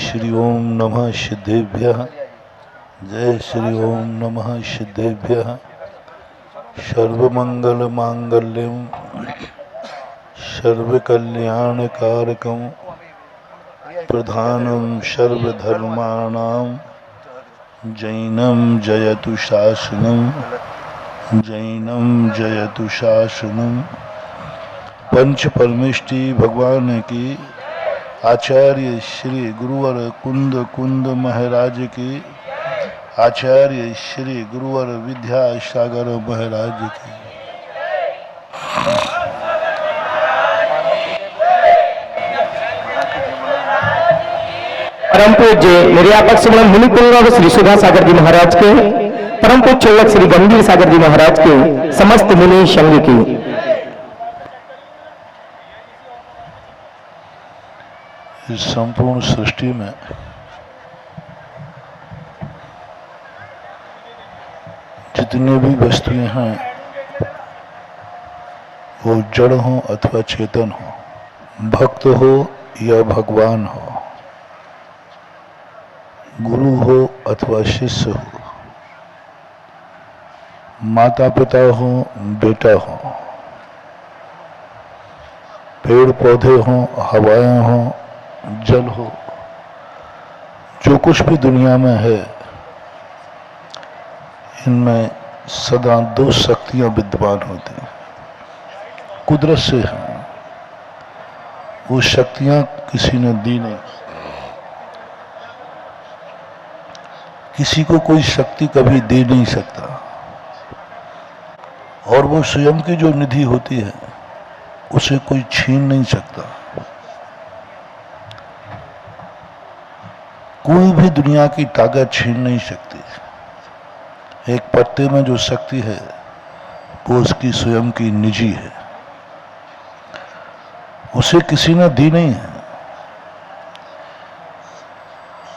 श्री ओम नमः सिद्धेभ्यः। जय श्री ओम नमः सिद्धेभ्यः। सर्वमंगल मांगल्यं सर्वकल्याणकारकं प्रधानं सर्वधर्माणां जैनं जयतु शासनं जैनं जयतु शासनं। पंच परमेष्टि भगवान की आचार्य श्री गुरुवर कुंद कुंद महाराज की आचार्य श्री गुरुवर विद्यासागर महाराज की। परम पूज्य निर्यापक श्री मुनिकुंग श्री सुधा सागर जी महाराज के, परम पूज्य चोलक श्री गंभीर सागर जी महाराज के, समस्त मुनि संघ की। इस संपूर्ण सृष्टि में जितनी भी वस्तुएं हैं वो जड़ हो अथवा चेतन हो, भक्त हो या भगवान हो, गुरु हो अथवा शिष्य हो, माता पिता हो बेटा हो, पेड़ पौधे हो, हवाएं हो, जल हो, जो कुछ भी दुनिया में है, इनमें सदा दो शक्तियां विद्यमान होती हैं, कुदरत से हैं। वो शक्तियां किसी ने दी नहीं, किसी को कोई शक्ति कभी दे नहीं सकता, और वो स्वयं की जो निधि होती है उसे कोई छीन नहीं सकता। कोई भी दुनिया की ताकत छीन नहीं सकती। एक पत्ते में जो शक्ति है वो उसकी स्वयं की निजी है, उसे किसी ने दी नहीं है।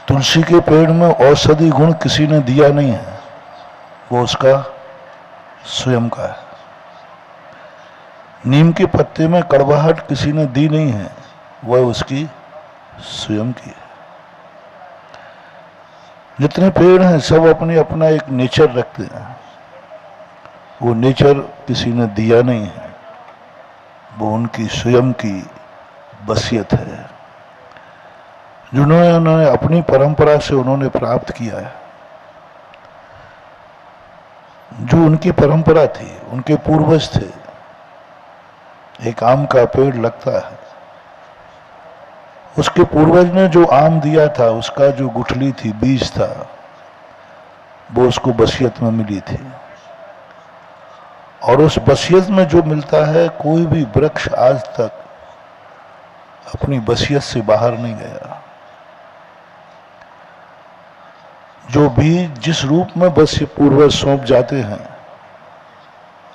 तुलसी के पेड़ में औषधि गुण किसी ने दिया नहीं है, वो उसका स्वयं का है। नीम के पत्ते में कड़वाहट किसी ने दी नहीं है, वह उसकी स्वयं की है। जितने पेड़ हैं सब अपने अपना एक नेचर रखते हैं, वो नेचर किसी ने दिया नहीं है, वो उनकी स्वयं की बसियत है, जिन्होंने उन्होंने अपनी परंपरा से उन्होंने प्राप्त किया है। जो उनकी परंपरा थी, उनके पूर्वज थे। एक आम का पेड़ लगता है, उसके पूर्वज ने जो आम दिया था, उसका जो गुठली थी, बीज था, वो उसको बसियत में मिली थी। और उस बसियत में जो मिलता है, कोई भी वृक्ष आज तक अपनी बसियत से बाहर नहीं गया। जो बीज जिस रूप में बस पूर्वज सौंप जाते हैं,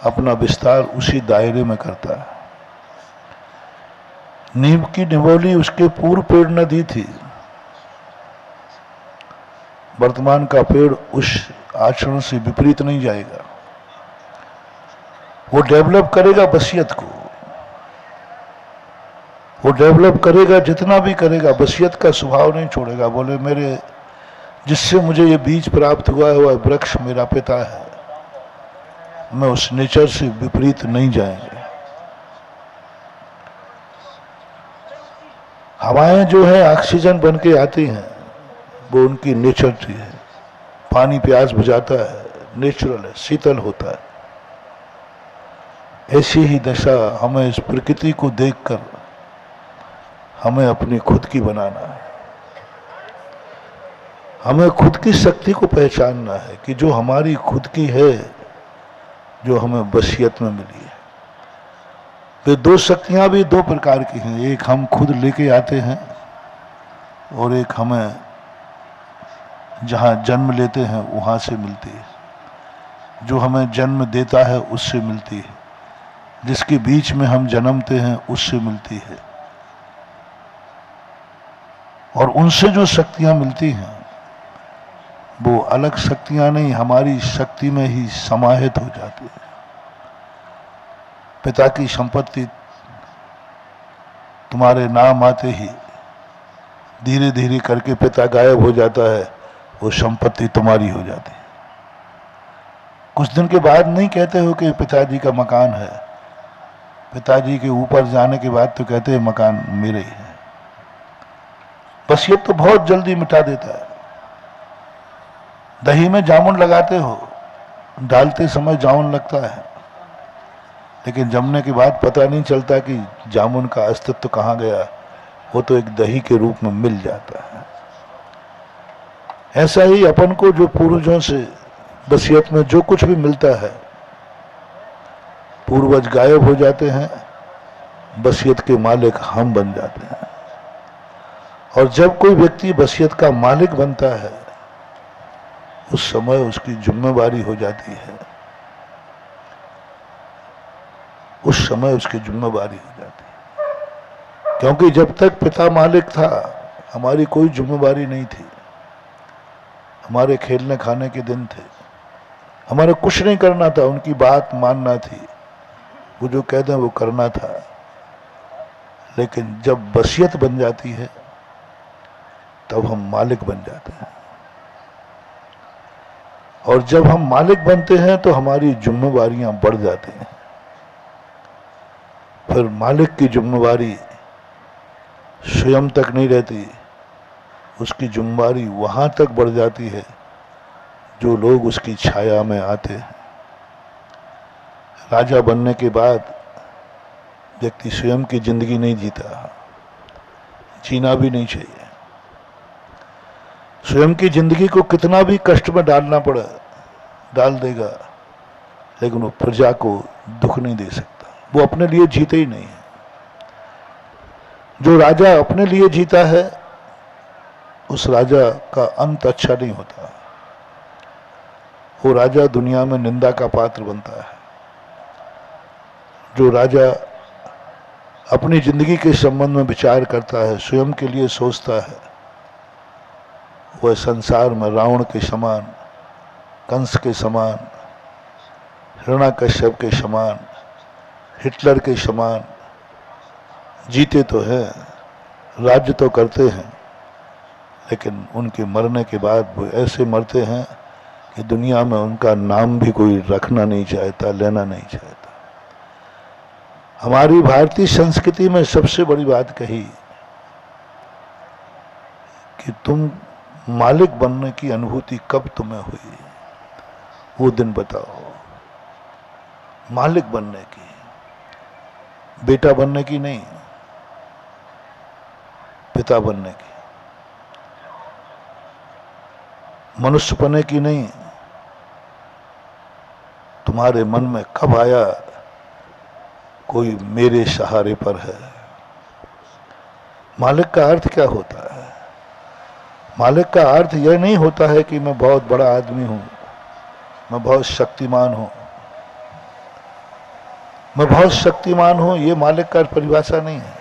अपना विस्तार उसी दायरे में करता है। नीम की निवोली उसके पूर्व पेड़ ने दी थी। वर्तमान का पेड़ उस आचरण से विपरीत नहीं जाएगा, वो डेवलप करेगा बसियत को, वो डेवलप करेगा, जितना भी करेगा बसियत का स्वभाव नहीं छोड़ेगा। बोले मेरे जिससे मुझे ये बीज प्राप्त हुआ है वह वृक्ष मेरा पिता है, मैं उस नेचर से विपरीत नहीं जाएंगे। हवाएं जो है ऑक्सीजन बन के आती हैं, वो उनकी नेचर है। पानी प्यास बुझाता है, नेचुरल है, शीतल होता है। ऐसी ही दशा हमें इस प्रकृति को देखकर हमें अपनी खुद की बनाना है। हमें खुद की शक्ति को पहचानना है कि जो हमारी खुद की है, जो हमें बसियत में मिली है। ये दो शक्तियां भी दो प्रकार की हैं, एक हम खुद लेके आते हैं और एक हमें जहां जन्म लेते हैं वहां से मिलती है। जो हमें जन्म देता है उससे मिलती है, जिसके बीच में हम जन्मते हैं उससे मिलती है। और उनसे जो शक्तियां मिलती हैं वो अलग शक्तियां नहीं, हमारी शक्ति में ही समाहित हो जाती है। पिता की संपत्ति तुम्हारे नाम आते ही धीरे धीरे करके पिता गायब हो जाता है, वो संपत्ति तुम्हारी हो जाती है। कुछ दिन के बाद नहीं कहते हो कि पिताजी का मकान है, पिताजी के ऊपर जाने के बाद तो कहते हैं मकान मेरे ही है। वसीयत तो बहुत जल्दी मिटा देता है। दही में जामुन लगाते हो, डालते समय जामुन लगता है, लेकिन जमने के बाद पता नहीं चलता कि जामुन का अस्तित्व कहाँ गया, वो तो एक दही के रूप में मिल जाता है। ऐसा ही अपन को जो पूर्वजों से वसीयत में जो कुछ भी मिलता है, पूर्वज गायब हो जाते हैं, वसीयत के मालिक हम बन जाते हैं। और जब कोई व्यक्ति वसीयत का मालिक बनता है, उस समय उसकी जिम्मेवारी हो जाती है, उस समय उसकी जिम्मेवारी हो जाती है। क्योंकि जब तक पिता मालिक था, हमारी कोई जिम्मेवारी नहीं थी। हमारे खेलने खाने के दिन थे, हमारे कुछ नहीं करना था, उनकी बात मानना थी, वो जो कह दें वो करना था। लेकिन जब वसीयत बन जाती है, तब हम मालिक बन जाते हैं। और जब हम मालिक बनते हैं तो हमारी जिम्मेवारियां बढ़ जाती हैं। फिर मालिक की जिम्मेवारी स्वयं तक नहीं रहती, उसकी जिम्मेवारी वहां तक बढ़ जाती है जो लोग उसकी छाया में आते हैं। राजा बनने के बाद व्यक्ति स्वयं की जिंदगी नहीं जीता, जीना भी नहीं चाहिए। स्वयं की जिंदगी को कितना भी कष्ट में डालना पड़ा, डाल देगा, लेकिन वो प्रजा को दुख नहीं दे सकता। वो अपने लिए जीते ही नहीं है। जो राजा अपने लिए जीता है, उस राजा का अंत अच्छा नहीं होता। वो राजा दुनिया में निंदा का पात्र बनता है। जो राजा अपनी जिंदगी के संबंध में विचार करता है, स्वयं के लिए सोचता है, वह संसार में रावण के समान, कंस के समान, हिरण्यकश्यप के समान, हिटलर के समान जीते तो हैं, राज्य तो करते हैं, लेकिन उनके मरने के बाद वो ऐसे मरते हैं कि दुनिया में उनका नाम भी कोई रखना नहीं चाहता, लेना नहीं चाहता। हमारी भारतीय संस्कृति में सबसे बड़ी बात कही कि तुम मालिक बनने की अनुभूति कब तुम्हें हुई, वो दिन बताओ। मालिक बनने की, बेटा बनने की नहीं, पिता बनने की, मनुष्य बनने की नहीं। तुम्हारे मन में कब आया कोई मेरे सहारे पर है? मालिक का अर्थ क्या होता है? मालिक का अर्थ यह नहीं होता है कि मैं बहुत बड़ा आदमी हूं, मैं बहुत शक्तिमान हूं। मैं बहुत शक्तिमान हूं, ये मालिक का परिभाषा नहीं है।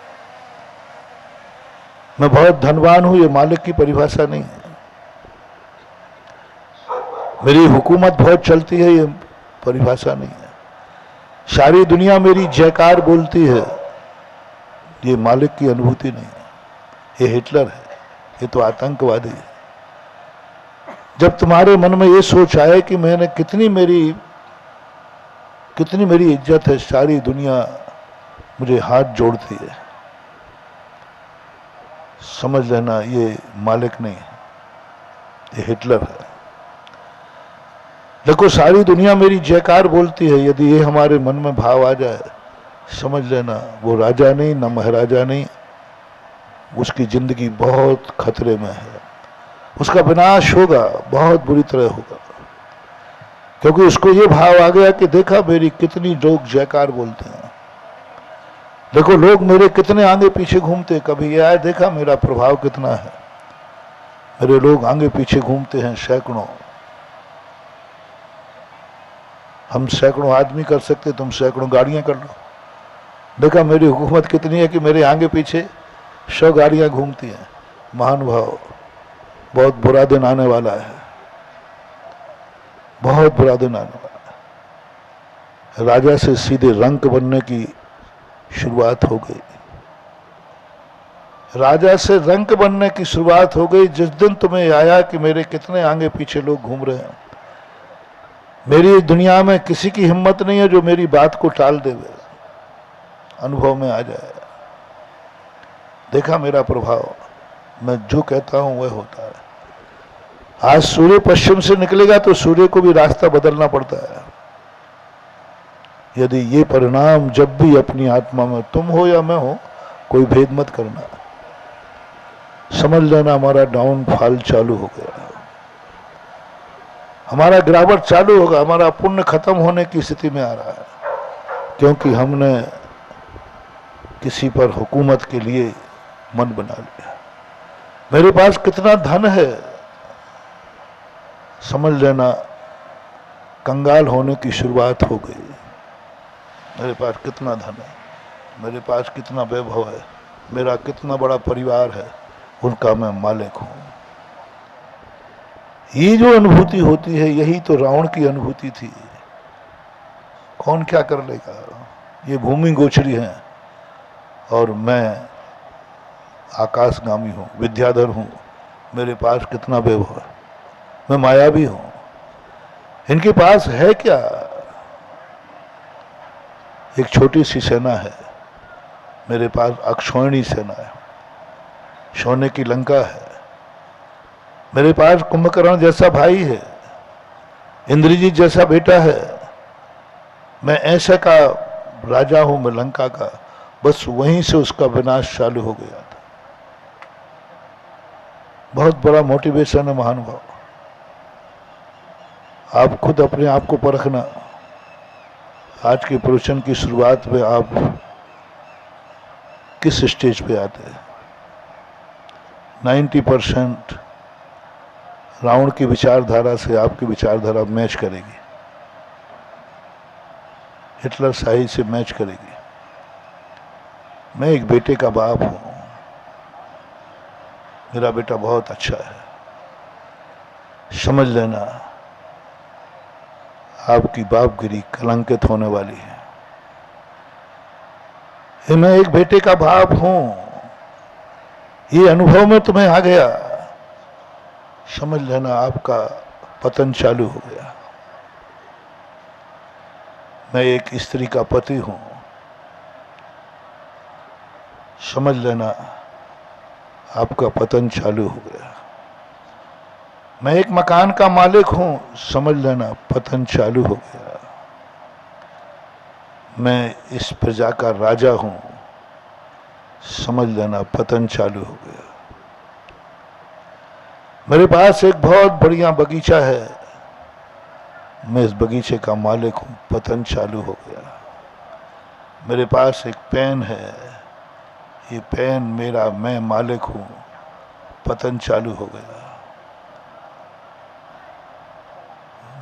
मैं बहुत धनवान हूं, ये मालिक की परिभाषा नहीं है। मेरी हुकूमत बहुत चलती है, ये परिभाषा नहीं है। सारी दुनिया मेरी जयकार बोलती है, ये मालिक की अनुभूति नहीं है। ये हिटलर है, ये तो आतंकवादी है। जब तुम्हारे मन में ये सोच आए कि मैंने कितनी मेरी इज्जत है, सारी दुनिया मुझे हाथ जोड़ती है, समझ लेना ये मालिक नहीं है, ये हिटलर है। देखो, सारी दुनिया मेरी जयकार बोलती है, यदि ये हमारे मन में भाव आ जाए, समझ लेना वो राजा नहीं, न महाराजा नहीं, उसकी जिंदगी बहुत खतरे में है। उसका विनाश होगा, बहुत बुरी तरह होगा, क्योंकि उसको ये भाव आ गया कि देखा मेरी कितनी लोग जयकार बोलते हैं, देखो लोग मेरे कितने आगे पीछे घूमते। कभी ये आया देखा मेरा प्रभाव कितना है, मेरे लोग आगे पीछे घूमते हैं सैकड़ों। हम सैकड़ों आदमी कर सकते, तुम सैकड़ों गाड़ियां कर लो। देखा मेरी हुकूमत कितनी है कि मेरे आगे पीछे 100 गाड़ियां घूमती हैं। महानुभाव, बहुत बुरा दिन आने वाला है, बहुत बुरा दिन आने वाला है। राजा से सीधे रंक बनने की शुरुआत हो गई। राजा से रंक बनने की शुरुआत हो गई जिस दिन तुम्हें आया कि मेरे कितने आगे पीछे लोग घूम रहे हैं। मेरी दुनिया में किसी की हिम्मत नहीं है जो मेरी बात को टाल देवे, अनुभव में आ जाए। देखा मेरा प्रभाव, मैं जो कहता हूं वह होता है। आज सूर्य पश्चिम से निकलेगा तो सूर्य को भी रास्ता बदलना पड़ता है। यदि ये परिणाम जब भी अपनी आत्मा में तुम हो या मैं हो, कोई भेद मत करना, समझ लेना हमारा डाउनफॉल चालू हो गया, हमारा गिरावट चालू होगा, हमारा पुण्य खत्म होने की स्थिति में आ रहा है, क्योंकि हमने किसी पर हुकूमत के लिए मन बना लिया। मेरे पास कितना धन है, समझ लेना कंगाल होने की शुरुआत हो गई। मेरे पास कितना धन है, मेरे पास कितना वैभव है, मेरा कितना बड़ा परिवार है, उनका मैं मालिक हूं। ये जो अनुभूति होती है यही तो रावण की अनुभूति थी। कौन क्या कर लेगा, ये भूमि गोचरी है और मैं आकाशगामी हूं, विद्याधर हूं, मेरे पास कितना वैभव है, मैं मायावी हूं। इनके पास है क्या? एक छोटी सी सेना है, मेरे पास अक्षौहिणी सेना है, सोने की लंका है, मेरे पास कुंभकर्ण जैसा भाई है, इंद्रजीत जैसा बेटा है, मैं ऐसा का राजा हूं, मैं लंका का। बस वहीं से उसका विनाश चालू हो गया था। बहुत बड़ा मोटिवेशन है महानुभाव। आप खुद अपने आप को परखना। आज के प्रवचन की शुरुआत में आप किस स्टेज पे आते हैं? 90% रावण की विचारधारा से आपकी विचारधारा मैच करेगी, हिटलर शाही से मैच करेगी। मैं एक बेटे का बाप हूं, मेरा बेटा बहुत अच्छा है, समझ लेना आपकी बापगिरी कलंकित होने वाली है। मैं एक बेटे का बाप हूं, ये अनुभव में तुम्हें आ गया, समझ लेना आपका पतन चालू हो गया। मैं एक स्त्री का पति हूं, समझ लेना आपका पतन चालू हो गया। मैं एक मकान का मालिक हूं, समझ लेना पतन चालू हो गया। मैं इस प्रजा का राजा हूं, समझ लेना पतन चालू हो गया। मेरे पास एक बहुत बढ़िया बगीचा है, मैं इस बगीचे का मालिक हूं, पतन चालू हो गया। मेरे पास एक पेन है, ये पेन मेरा, मैं मालिक हूं, पतन चालू हो गया।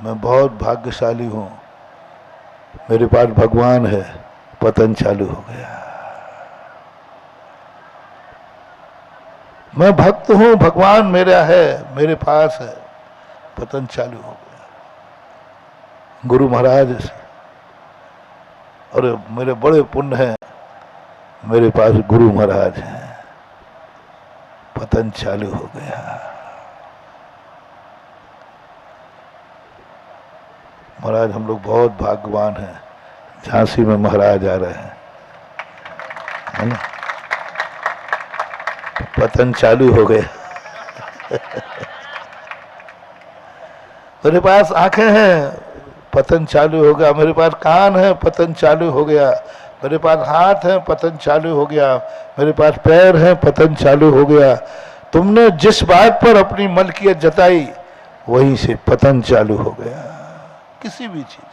मैं बहुत भाग्यशाली हूं, मेरे पास भगवान है, पतन चालू हो गया। मैं भक्त हूं, भगवान मेरा है, मेरे पास है, पतन चालू हो गया। गुरु महाराज और मेरे बड़े पुण्य हैं, मेरे पास गुरु महाराज हैं, पतन चालू हो गया। महाराज हम लोग बहुत भाग्यवान हैं, झांसी में महाराज आ रहे हैं, है ना? पतन चालू हो गया। मेरे पास आंखें हैं, पतन चालू हो गया। मेरे पास कान है, पतन चालू हो गया। मेरे पास हाथ है, पतन चालू हो गया। मेरे पास पैर है, पतन चालू हो गया। तुमने जिस बात पर अपनी मलकियत जताई वहीं से पतन चालू हो गया। किसी भी चीज,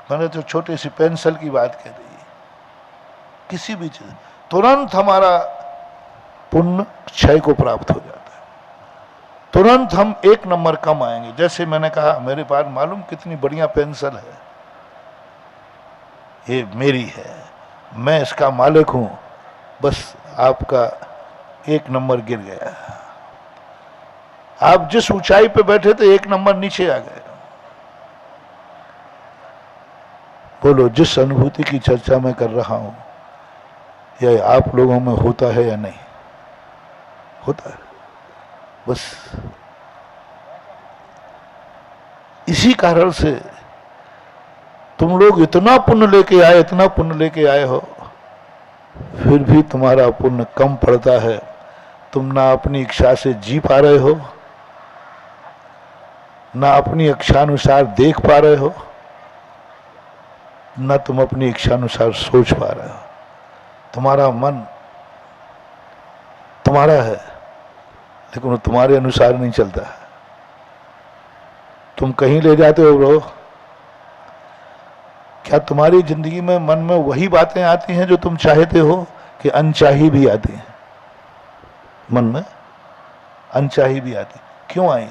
मैंने तो छोटे सी पेंसिल की बात कह दी, किसी भी चीज तुरंत हमारा पुण्य क्षय को प्राप्त हो जाता है, तुरंत हम एक नंबर कम आएंगे। जैसे मैंने कहा मेरे पास मालूम कितनी बढ़िया पेंसिल है, ये मेरी है, मैं इसका मालिक हूं, बस आपका एक नंबर गिर गया। आप जिस ऊंचाई पे बैठे थे एक नंबर नीचे आ गए। बोलो, जिस अनुभूति की चर्चा मैं कर रहा हूं यह आप लोगों में होता है या नहीं होता है। बस इसी कारण से तुम लोग इतना पुण्य लेके आए, इतना पुण्य लेके आए हो, फिर भी तुम्हारा पुण्य कम पड़ता है। तुम ना अपनी इच्छा से जी पा रहे हो, ना अपनी इच्छानुसार देख पा रहे हो, ना तुम अपनी इच्छानुसार सोच पा रहे हो। तुम्हारा मन तुम्हारा है, लेकिन वो तुम्हारे अनुसार नहीं चलता है। तुम कहीं ले जाते हो ब्रो, क्या तुम्हारी जिंदगी में मन में वही बातें आती हैं जो तुम चाहते हो, कि अनचाही भी आती हैं? मन में अनचाही भी आती, क्यों आई?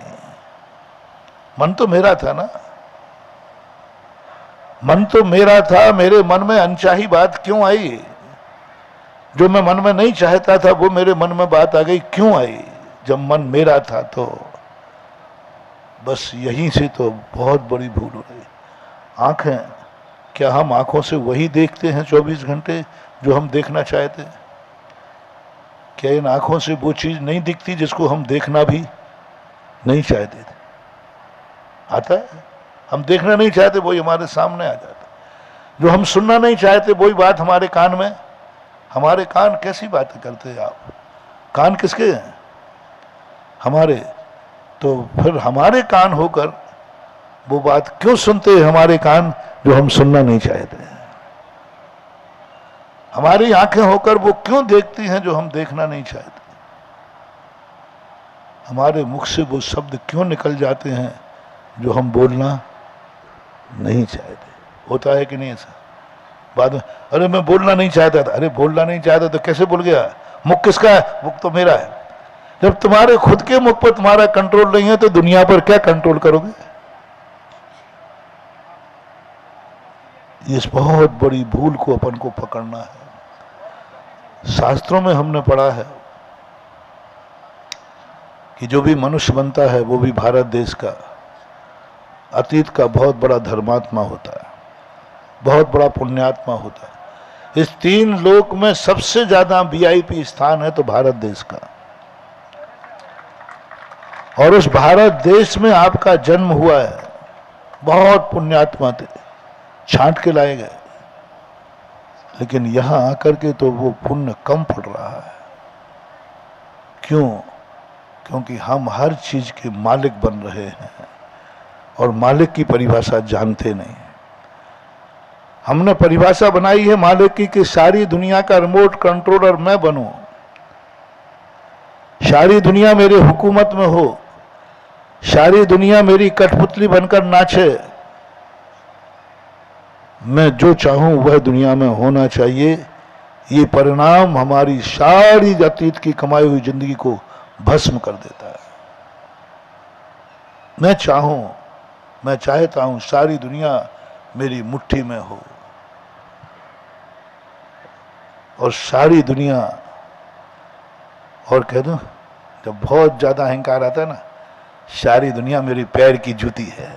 मन तो मेरा था ना, मन तो मेरा था, मेरे मन में अनचाही बात क्यों आई? जो मैं मन में नहीं चाहता था वो मेरे मन में बात आ गई, क्यों आई? जब मन मेरा था तो बस यहीं से तो बहुत बड़ी भूल हो रही। आंखें, क्या हम आंखों से वही देखते हैं 24 घंटे जो हम देखना चाहते हैं? क्या इन आंखों से वो चीज नहीं दिखती जिसको हम देखना भी नहीं चाहते थे? आता है, हम देखना नहीं चाहते वही हमारे सामने आ जाता। जो हम सुनना नहीं चाहते वही बात हमारे कान में। हमारे कान कैसी बातें करते हैं आप? कान किसके हैं? हमारे। तो फिर हमारे कान होकर वो बात क्यों सुनते हैं हमारे कान जो हम सुनना नहीं चाहते? हमारी आंखें होकर वो क्यों देखती हैं जो हम देखना नहीं चाहते? हमारे मुख से वो शब्द क्यों निकल जाते हैं जो हम बोलना नहीं चाहते? होता है कि नहीं ऐसा? बाद में, अरे मैं बोलना नहीं चाहता था। अरे बोलना नहीं चाहता तो कैसे बोल गया? मुख किसका है? मुख तो मेरा है। जब तुम्हारे खुद के मुख पर तुम्हारा कंट्रोल नहीं है तो दुनिया पर क्या कंट्रोल करोगे? इस बहुत बड़ी भूल को अपन को पकड़ना है। शास्त्रों में हमने पढ़ा है कि जो भी मनुष्य बनता है वो भी भारत देश का अतीत का बहुत बड़ा धर्मात्मा होता है, बहुत बड़ा पुण्यात्मा होता है। इस 3 लोक में सबसे ज्यादा वीआईपी स्थान है तो भारत देश का। और उस भारत देश में आपका जन्म हुआ है। बहुत पुण्यात्मा थे, छांट के लाए गए, लेकिन यहां आकर के तो वो पुण्य कम पड़ रहा है। क्यों? क्योंकि हम हर चीज के मालिक बन रहे हैं और मालिक की परिभाषा जानते नहीं। हमने परिभाषा बनाई है मालिक की कि सारी दुनिया का रिमोट कंट्रोलर मैं बनूं, सारी दुनिया मेरे हुकूमत में हो, सारी दुनिया मेरी कठपुतली बनकर नाचे, मैं जो चाहूं वह दुनिया में होना चाहिए। ये परिणाम हमारी सारी अतीत की कमाई हुई जिंदगी को भस्म कर देता है। मैं चाहता हूं सारी दुनिया मेरी मुट्ठी में हो, और सारी दुनिया, और कह दूं, जब बहुत ज्यादा अहंकार आता है ना, सारी दुनिया मेरी पैर की जूती है।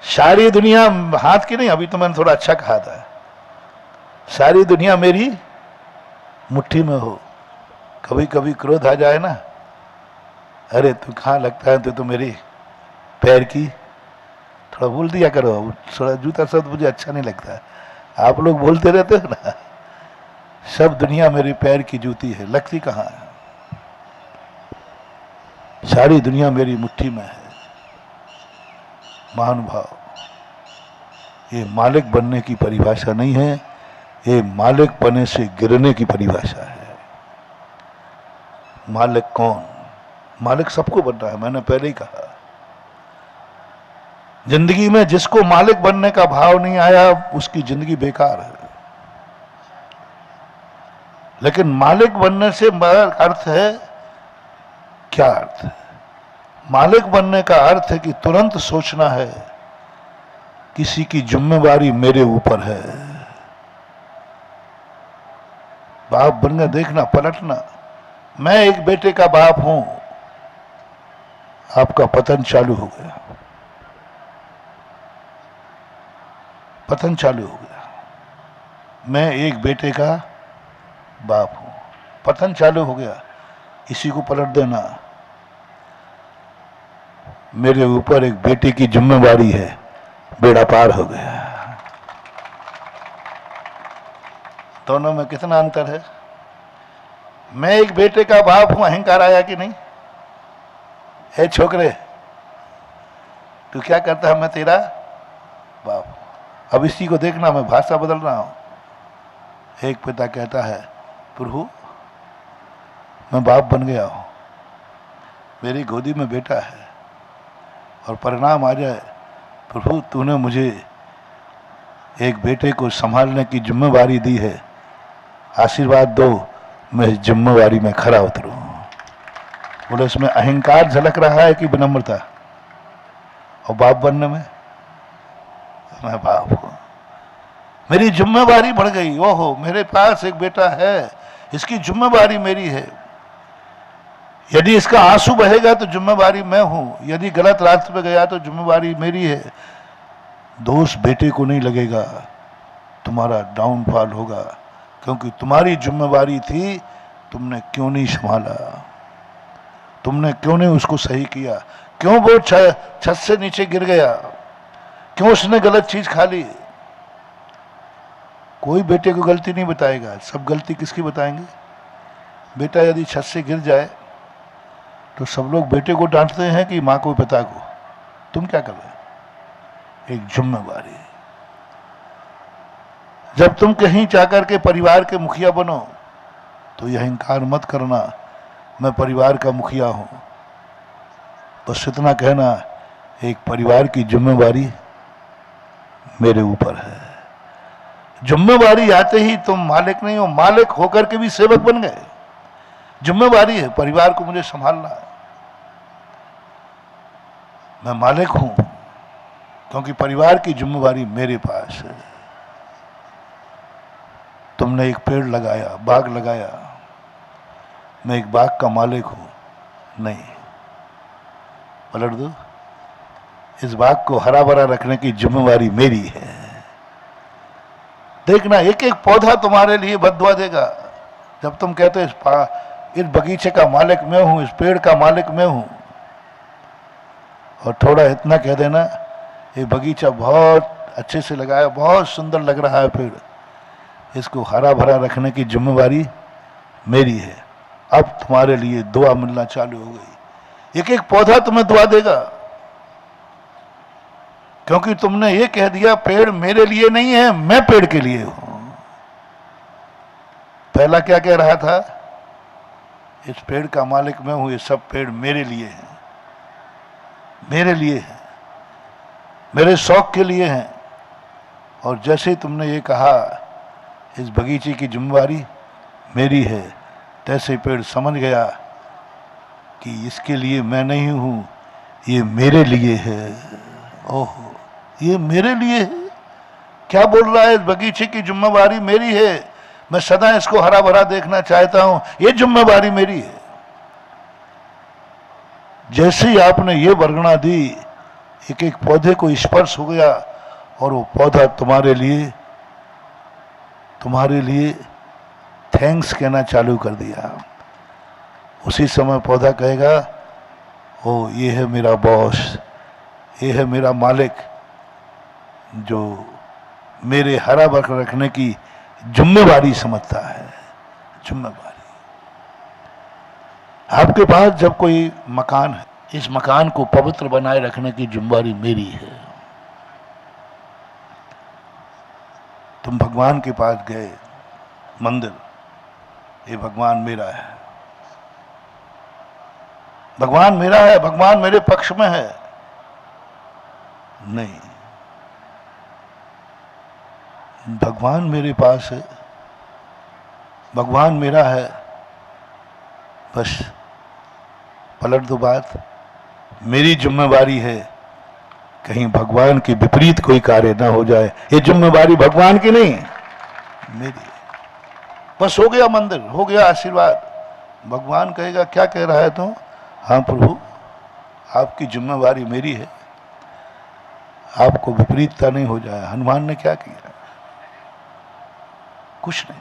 सारी दुनिया हाथ की नहीं, अभी तो मैंने थोड़ा अच्छा कहा था, सारी दुनिया मेरी मुट्ठी में हो। कभी कभी क्रोध आ जाए ना, अरे तू कहाँ लगता है, तो मेरी पैर की, थोड़ा बोल दिया करो। थोड़ा जूता शब्द मुझे अच्छा नहीं लगता है, आप लोग बोलते रहते हो ना, सब दुनिया मेरी पैर की जूती है। लगती कहाँ है? सारी दुनिया मेरी मुट्ठी में है। महानुभाव, ये मालिक बनने की परिभाषा नहीं है, ये मालिक बने से गिरने की परिभाषा है। मालिक कौन? मालिक सबको बनना है, मैंने पहले ही कहा। जिंदगी में जिसको मालिक बनने का भाव नहीं आया उसकी जिंदगी बेकार है। लेकिन मालिक बनने से अर्थ है क्या? अर्थ है, मालिक बनने का अर्थ है कि तुरंत सोचना है किसी की जिम्मेवारी मेरे ऊपर है। बाप बनकर देखना, पलटना। मैं एक बेटे का बाप हूं, आपका पतन चालू हो गया, पतन चालू हो गया। मैं एक बेटे का बाप हूं। पतन चालू हो गया, इसी को पलट देना। मेरे ऊपर एक बेटे की जिम्मेवारी है, बेड़ा पार हो गया। दोनों में कितना अंतर है। मैं एक बेटे का बाप हूं, अहंकार आया कि नहीं? हे छोकरे, तू क्या करता है? मैं तेरा बाप हूं। अब इसी को देखना, मैं भाषा बदल रहा हूं। एक पिता कहता है, प्रभु मैं बाप बन गया हूं, मेरी गोदी में बेटा है, और परिणाम आ जाए, प्रभु तूने मुझे एक बेटे को संभालने की जिम्मेवारी दी है, आशीर्वाद दो, मैं इस जिम्मेवारी में खरा उतरूं। बोले इसमें अहंकार झलक रहा है कि विनम्रता? और बाप बनने में, मैं बाप हूं, मेरी जिम्मेवारी बढ़ गई। ओहो, मेरे पास एक बेटा है, इसकी जिम्मेवारी मेरी है। यदि इसका आंसू बहेगा तो जिम्मेवारी मैं हूं, यदि गलत रास्ते पे गया तो जिम्मेवारी मेरी है। दोष बेटे को नहीं लगेगा, तुम्हारा डाउनफॉल होगा, क्योंकि तुम्हारी जिम्मेवारी थी, तुमने क्यों नहीं संभाला, तुमने क्यों नहीं उसको सही किया, क्यों वो छत से नीचे गिर गया, क्यों उसने गलत चीज खा ली। कोई बेटे को गलती नहीं बताएगा, सब गलती किसकी बताएंगे? बेटा यदि छत से गिर जाए तो सब लोग बेटे को डांटते हैं कि माँ को, पिता को। तुम क्या कर रहे हो? एक जिम्मेवारी। जब तुम कहीं जाकर के परिवार के मुखिया बनो तो यह अहंकार मत करना, मैं परिवार का मुखिया हूं। बस इतना कहना, एक परिवार की जिम्मेवारी मेरे ऊपर है। जिम्मेवारी आते ही तुम मालिक नहीं हो, मालिक होकर के भी सेवक बन गए। जिम्मेवारी है, परिवार को मुझे संभालना है, मैं मालिक हूं, क्योंकि परिवार की जिम्मेवारी मेरे पास है। तुमने एक पेड़ लगाया, बाग लगाया, मैं एक बाग का मालिक हूं, नहीं, पलट दो। इस बाग को हरा भरा रखने की जिम्मेवारी मेरी है। देखना, एक एक पौधा तुम्हारे लिए बददुआ देगा। जब तुम कहते हो इस बगीचे का मालिक मैं हूं, इस पेड़ का मालिक मैं हूं, और थोड़ा इतना कह देना, ये बगीचा बहुत अच्छे से लगाया, बहुत सुंदर लग रहा है पेड़, इसको हरा भरा रखने की जिम्मेवारी मेरी है। अब तुम्हारे लिए दुआ मिलना चालू हो गई। एक एक पौधा तुम्हें दुआ देगा, क्योंकि तुमने ये कह दिया पेड़ मेरे लिए नहीं है, मैं पेड़ के लिए हूं। पहला क्या कह रहा था? इस पेड़ का मालिक मैं हूं, ये सब पेड़ मेरे लिए हैं, मेरे लिए है, मेरे शौक के लिए हैं। और जैसे तुमने ये कहा इस बगीचे की जिम्मेवारी मेरी है, तैसे पेड़ समझ गया कि इसके लिए मैं नहीं हूं, ये मेरे लिए है। ओहो, ये मेरे लिए है, क्या बोल रहा है? इस बगीचे की जिम्मेवारी मेरी है, मैं सदा इसको हरा भरा देखना चाहता हूं, ये जिम्मेवारी मेरी है। जैसे ही आपने ये वर्णना दी, एक एक पौधे को स्पर्श हो गया, और वो पौधा तुम्हारे लिए थैंक्स कहना चालू कर दिया। उसी समय पौधा कहेगा, ओ ये है मेरा बॉस, ये है मेरा मालिक, जो मेरे हरा भरा रखने की जिम्मेवारी समझता है। जिम्मेवारी। आपके पास जब कोई मकान है, इस मकान को पवित्र बनाए रखने की जिम्मेवारी मेरी है। तुम भगवान के पास गए, मंदिर, ये भगवान मेरा है, भगवान मेरा है, भगवान मेरे पक्ष में है। नहीं, भगवान मेरे पास है, भगवान मेरा है, बस पलट दो बात। मेरी जिम्मेवारी है कहीं भगवान के विपरीत कोई कार्य ना हो जाए, ये जिम्मेवारी भगवान की नहीं, मेरी। बस हो गया मंदिर, हो गया आशीर्वाद। भगवान कहेगा क्या कह रहा है तू? हाँ प्रभु, आपकी जिम्मेवारी मेरी है, आपको विपरीतता नहीं हो जाए। हनुमान ने क्या किया? कुछ नहीं।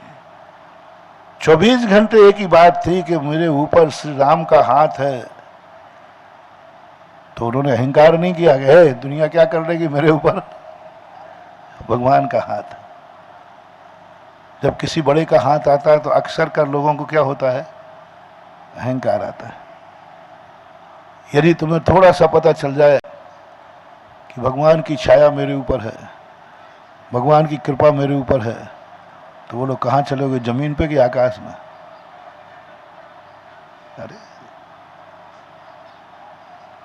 24 घंटे एक ही बात थी कि मेरे ऊपर श्री राम का हाथ है, तो उन्होंने अहंकार नहीं किया कि है दुनिया क्या कर लेगी मेरे ऊपर, भगवान का हाथ। जब किसी बड़े का हाथ आता है तो अक्सर कर लोगों को क्या होता है, अहंकार आता है। यदि तुम्हें थोड़ा सा पता चल जाए कि भगवान की छाया मेरे ऊपर है, भगवान की कृपा मेरे ऊपर है, तो वो लोग कहाँ चलोगे, जमीन पे कि आकाश में? अरे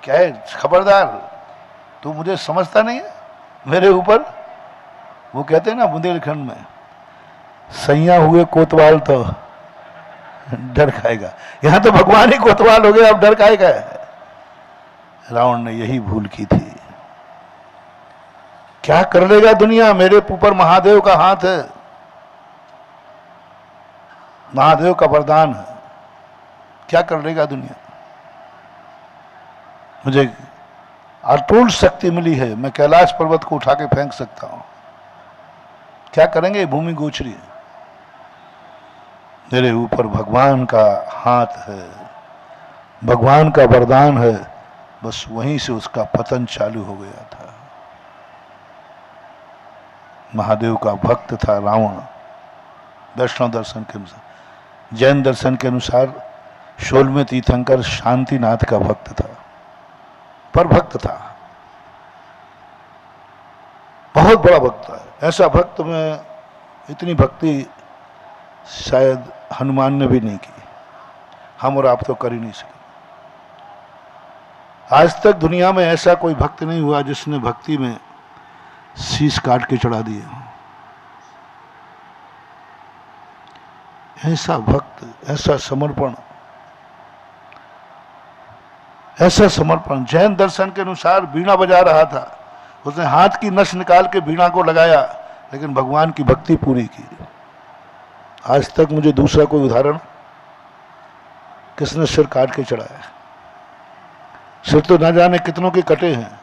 क्या है, खबरदार, तू मुझे समझता नहीं है मेरे ऊपर। वो कहते हैं ना बुंदेलखंड में, सैया हुए कोतवाल तो डर खाएगा। यहां तो भगवान ही कोतवाल हो गए, अब डर खाएगा। रावण ने यही भूल की थी। क्या कर लेगा दुनिया, मेरे ऊपर महादेव का हाथ है, महादेव का वरदान है, क्या कर लेगा दुनिया। मुझे अटूट शक्ति मिली है, मैं कैलाश पर्वत को उठा के फेंक सकता हूं। क्या करेंगे भूमि गोचरी, मेरे ऊपर भगवान का हाथ है, भगवान का वरदान है। बस वहीं से उसका पतन चालू हो गया था। महादेव का भक्त था रावण, वैष्णव दर्शन के अनुसार। जैन दर्शन के अनुसार 16वें तीर्थंकर शांतिनाथ का भक्त था, पर भक्त था, बहुत बड़ा भक्त था। ऐसा भक्त में इतनी भक्ति शायद हनुमान ने भी नहीं की, हम और आप तो कर ही नहीं सके। आज तक दुनिया में ऐसा कोई भक्त नहीं हुआ जिसने भक्ति में शीश काट के चढ़ा दिए। ऐसा भक्त, ऐसा समर्पण, ऐसा समर्पण। जैन दर्शन के अनुसार वीणा बजा रहा था, उसने हाथ की नस निकाल के वीणा को लगाया, लेकिन भगवान की भक्ति पूरी की। आज तक मुझे दूसरा कोई उदाहरण, किसने सिर काट के चढ़ाया? सिर तो ना जाने कितनों के कटे हैं,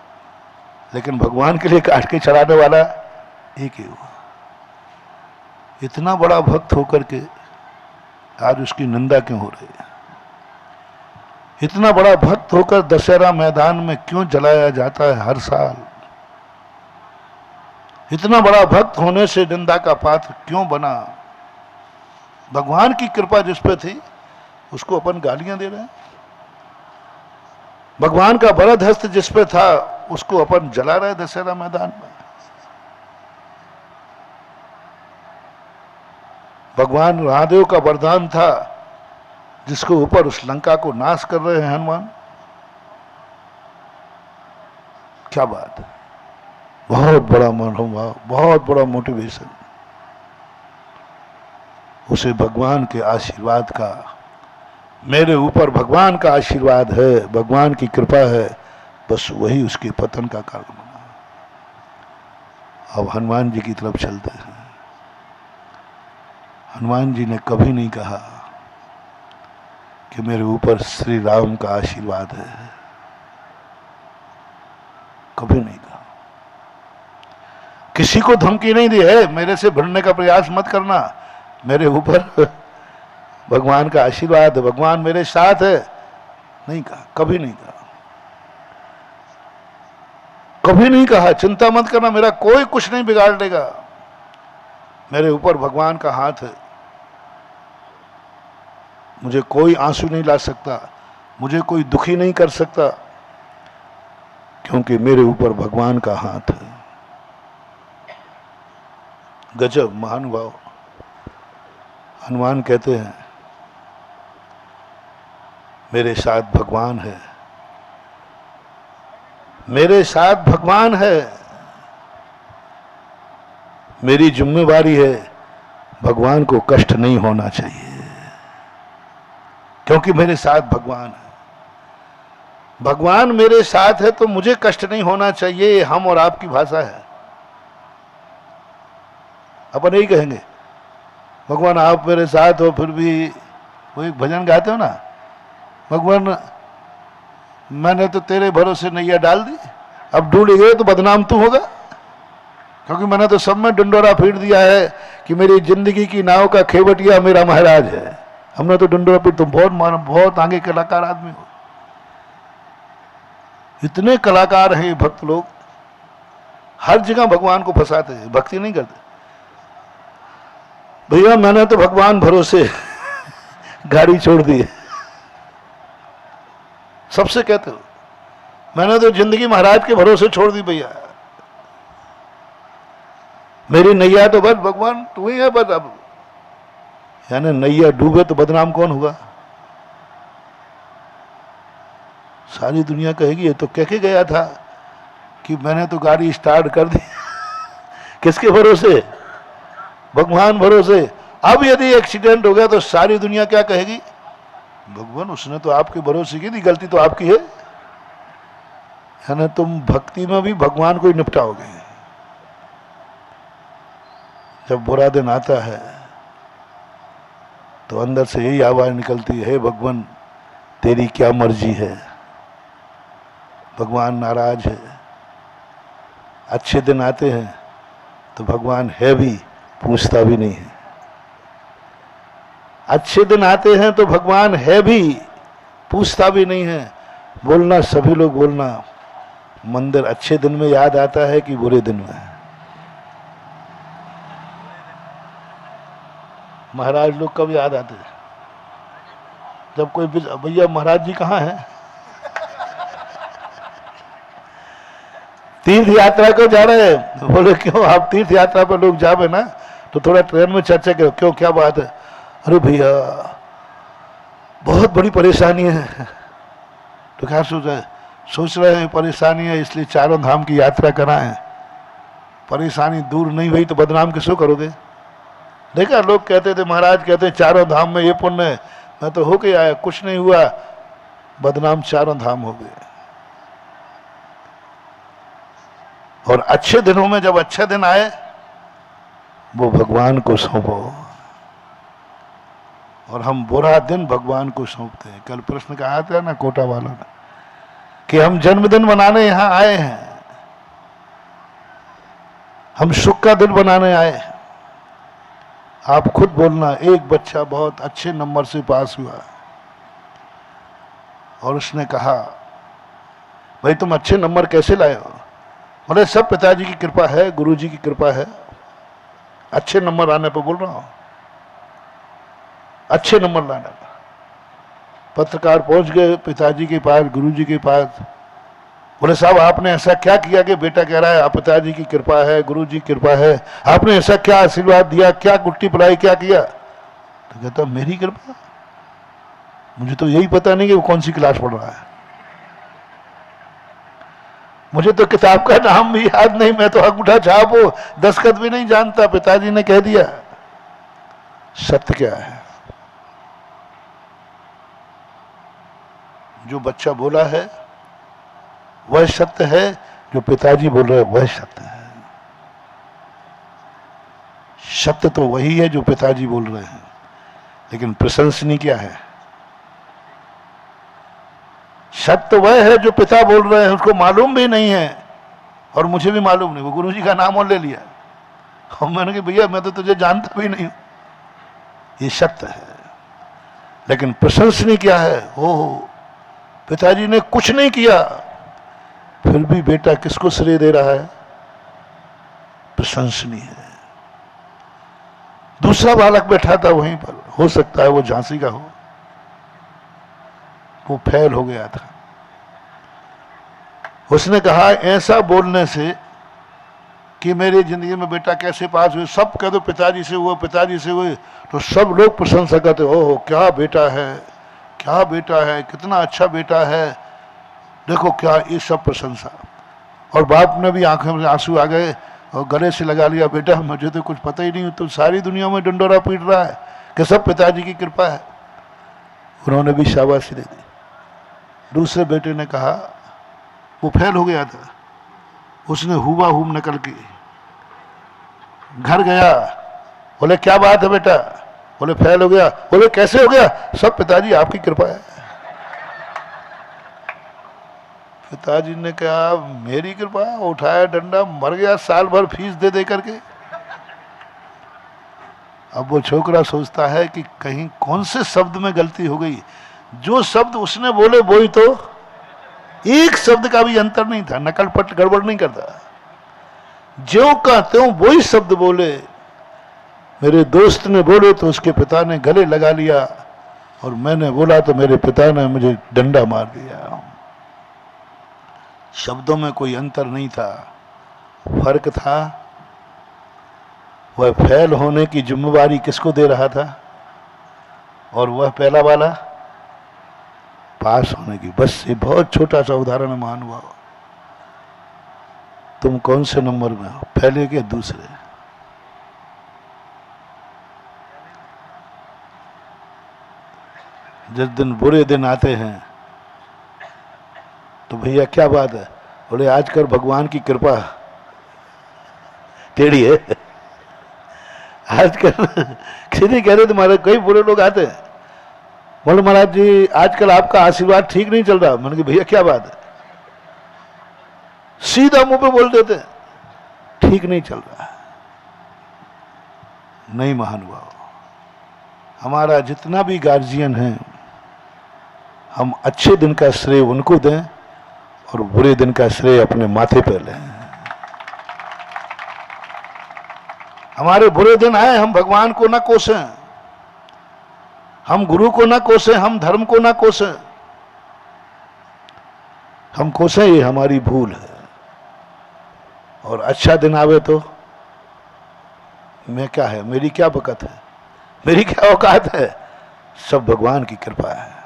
लेकिन भगवान के लिए काट के चढ़ाने वाला एक ही हुआ। इतना बड़ा भक्त होकर के आज उसकी निंदा क्यों हो रही है? इतना बड़ा भक्त होकर दशहरा मैदान में क्यों जलाया जाता है हर साल? इतना बड़ा भक्त होने से निंदा का पात्र क्यों बना? भगवान की कृपा जिस पे थी उसको अपन गालियां दे रहे हैं। भगवान का वरद हस्त जिस पे था उसको अपन जला रहे दशहरा मैदान में। भगवान महादेव का वरदान था जिसको ऊपर उस लंका को नाश कर रहे हैं हनुमान। क्या बात है, बहुत बड़ा मनोभाव, बहुत बड़ा मोटिवेशन। उसे भगवान के आशीर्वाद का, मेरे ऊपर भगवान का आशीर्वाद है, भगवान की कृपा है, बस वही उसके पतन का कारण बना। अब हनुमान जी की तरफ चलते हैं। हनुमान जी ने कभी नहीं कहा कि मेरे ऊपर श्री राम का आशीर्वाद है, कभी नहीं कहा। किसी को धमकी नहीं दी है मेरे से भिड़ने का प्रयास मत करना, मेरे ऊपर भगवान का आशीर्वाद है, भगवान मेरे साथ है, नहीं कहा, कभी नहीं कहा, कभी नहीं कहा चिंता मत करना, मेरा कोई कुछ नहीं बिगाड़ देगा, मेरे ऊपर भगवान का हाथ है, मुझे कोई आंसू नहीं ला सकता, मुझे कोई दुखी नहीं कर सकता, क्योंकि मेरे ऊपर भगवान का हाथ है। गजब महानुभाव। हनुमान कहते हैं मेरे साथ भगवान है, मेरे साथ भगवान है, मेरी जिम्मेवारी है, भगवान को कष्ट नहीं होना चाहिए, क्योंकि मेरे साथ भगवान है। भगवान मेरे साथ है तो मुझे कष्ट नहीं होना चाहिए। ये हम और आपकी भाषा है। अपन यही कहेंगे भगवान आप मेरे साथ हो, फिर भी वो एक भजन गाते हो ना, भगवान मैंने तो तेरे भरोसे नैया डाल दी, अब डूब गए तो बदनाम तू होगा। क्योंकि मैंने तो सब में डंडोरा पीट दिया है कि मेरी जिंदगी की नाव का खेवटिया मेरा महाराज है। हमने तो डंडोरा पीट, तुम बहुत आगे कलाकार आदमी हो। इतने कलाकार हैं भक्त लोग, हर जगह भगवान को फंसाते हैं, भक्ति नहीं करते। भैया मैंने तो भगवान भरोसे गाड़ी छोड़ दी है, सबसे कहते हो। मैंने तो जिंदगी महाराज के भरोसे छोड़ दी भैया, मेरी नैया तो बस भगवान तू ही है बस। अब यानी नैया डूबे तो बदनाम कौन होगा? सारी दुनिया कहेगी ये तो कह के गया था कि मैंने तो गाड़ी स्टार्ट कर दी। किसके भरोसे? भगवान भरोसे। अब यदि एक्सीडेंट हो गया तो सारी दुनिया क्या कहेगी? भगवान उसने तो आपके भरोसे की थी, गलती तो आपकी है। यानी तुम भक्ति में भी भगवान को ही निपटाओगे। जब बुरा दिन आता है तो अंदर से यही आवाज निकलती है, हे भगवान तेरी क्या मर्जी है। भगवान नाराज है। अच्छे दिन आते हैं तो भगवान है भी, पूछता भी नहीं है। अच्छे दिन आते हैं तो भगवान है भी, पूछता भी नहीं है। बोलना सभी लोग बोलना, मंदिर अच्छे दिन में याद आता है कि बुरे दिन में? महाराज लोग कब याद आते हैं? जब कोई भैया महाराज जी कहाँ हैं? तीर्थ यात्रा को जा रहे हैं। बोले क्यों? आप तीर्थ यात्रा पर लोग जावे ना तो थोड़ा ट्रेन में चर्चा करो, क्यों क्या बात है? अरे भैया बहुत बड़ी परेशानी है। तो क्या सोच रहे हैं परेशानी है इसलिए चारों धाम की यात्रा कराएं। परेशानी दूर नहीं हुई तो बदनाम किसको करोगे? देखा लोग कहते थे, महाराज कहते चारों धाम में ये पुण्य है, मैं तो होके आया, कुछ नहीं हुआ, बदनाम चारों धाम हो गए। और अच्छे दिनों में जब अच्छे दिन आए वो भगवान को सौंपो, और हम बुरा दिन भगवान को सौंपते हैं। कल प्रश्न कहा था ना कोटा वालों ने कि हम जन्मदिन मनाने यहां आए हैं, हम सुख का दिन बनाने आए हैं। आप खुद बोलना, एक बच्चा बहुत अच्छे नंबर से पास हुआ और उसने कहा भाई तुम अच्छे नंबर कैसे लाए हो? बोले सब पिताजी की कृपा है, गुरुजी की कृपा है। अच्छे नंबर आने पर बोल रहा हूं, अच्छे नंबर लाने पर। पत्रकार पहुंच गए पिताजी के पास, गुरुजी के पास। बोले साहब आपने ऐसा क्या किया कि बेटा कह रहा है आप पिताजी की कृपा है, गुरुजी की कृपा है, आपने ऐसा क्या आशीर्वाद दिया, क्या गुट्टी पिलाई, क्या किया? तो कहता मेरी कृपा, मुझे तो यही पता नहीं कि वो कौन सी क्लास पढ़ रहा है, मुझे तो किताब का नाम भी याद नहीं, मैं तो अंगूठा छाप हो दस्तखत भी नहीं जानता, पिताजी ने कह दिया। सत्य क्या है? जो बच्चा बोला है वह सत्य है, जो पिताजी बोल रहे हैं वह सत्य है। सत्य तो वही है जो पिताजी बोल रहे हैं, लेकिन प्रशंसनीय क्या है? सत्य वह है जो पिता बोल रहे हैं, उसको मालूम भी नहीं है और मुझे भी मालूम नहीं। वो गुरुजी का नाम और ले लिया और मैंने कहा भैया मैं तो तुझे जानता भी नहीं हूं। ये सत्य है, लेकिन प्रशंसनीय क्या है? ओ पिताजी ने कुछ नहीं किया, फिर भी बेटा किसको श्रेय दे रहा है? प्रशंसनीय है। दूसरा बालक बैठा था वहीं पर, हो सकता है वो झांसी का हो, वो फेल हो गया था। उसने कहा ऐसा बोलने से कि मेरी जिंदगी में बेटा कैसे पास हुए, सब कह दो पिताजी से हुआ, पिताजी से हुए, तो सब लोग प्रशंसा करते, ओहो क्या बेटा है, क्या बेटा है, कितना अच्छा बेटा है, देखो क्या, ये सब प्रशंसा। और बाप ने भी आंखों में आंसू आ गए और गले से लगा लिया, बेटा मुझे तो कुछ पता ही नहीं, तो सारी दुनिया में डंडोरा पीट रहा है कि सब पिताजी की कृपा है। उन्होंने भी शाबाशी दे दी। दूसरे बेटे ने कहा, वो फेल हो गया था, उसने हुबहू नकल की, घर गया, बोले क्या बात है बेटा? बोले फेल हो गया। बोले कैसे हो गया? सब पिताजी आपकी कृपा है। पिताजी ने कहा मेरी कृपा, उठाया डंडा, मर गया साल भर फीस दे दे करके। अब वो छोकरा सोचता है कि कहीं कौन से शब्द में गलती हो गई। जो शब्द उसने बोले वही तो, एक शब्द का भी अंतर नहीं था, नकल पट गड़बड़ नहीं करता, ज्यों का त्यों वही शब्द बोले। मेरे दोस्त ने बोले तो उसके पिता ने गले लगा लिया, और मैंने बोला तो मेरे पिता ने मुझे डंडा मार दिया। शब्दों में कोई अंतर नहीं था, फर्क था वह फेल होने की जिम्मेवारी किसको दे रहा था, और वह पहला वाला पास होने की। बस ये बहुत छोटा सा उदाहरण है महानुभाव। तुम कौन से नंबर में हो, पहले के दूसरे? जिस दिन बुरे दिन आते हैं तो भैया क्या बात है, बोले आजकल भगवान की कृपा टेढ़ी है। आजकल किसी कह रहे तुम्हारे कई बुरे लोग आते हैं, बोले महाराज जी आजकल आपका आशीर्वाद ठीक नहीं चल रहा। मैंने कहा भैया क्या बात है, सीधा मुंह पे बोल देते ठीक नहीं चल रहा। नहीं महानुभाव, हमारा जितना भी गार्जियन है, हम अच्छे दिन का श्रेय उनको दें और बुरे दिन का श्रेय अपने माथे पर लें। हमारे बुरे दिन आए, हम भगवान को ना कोसें, हम गुरु को ना कोसें, हम धर्म को ना कोसें। हम कोसें ये हमारी भूल है। और अच्छा दिन आवे तो मैं क्या है, मेरी क्या बकत है, मेरी क्या औकात है, सब भगवान की कृपा है।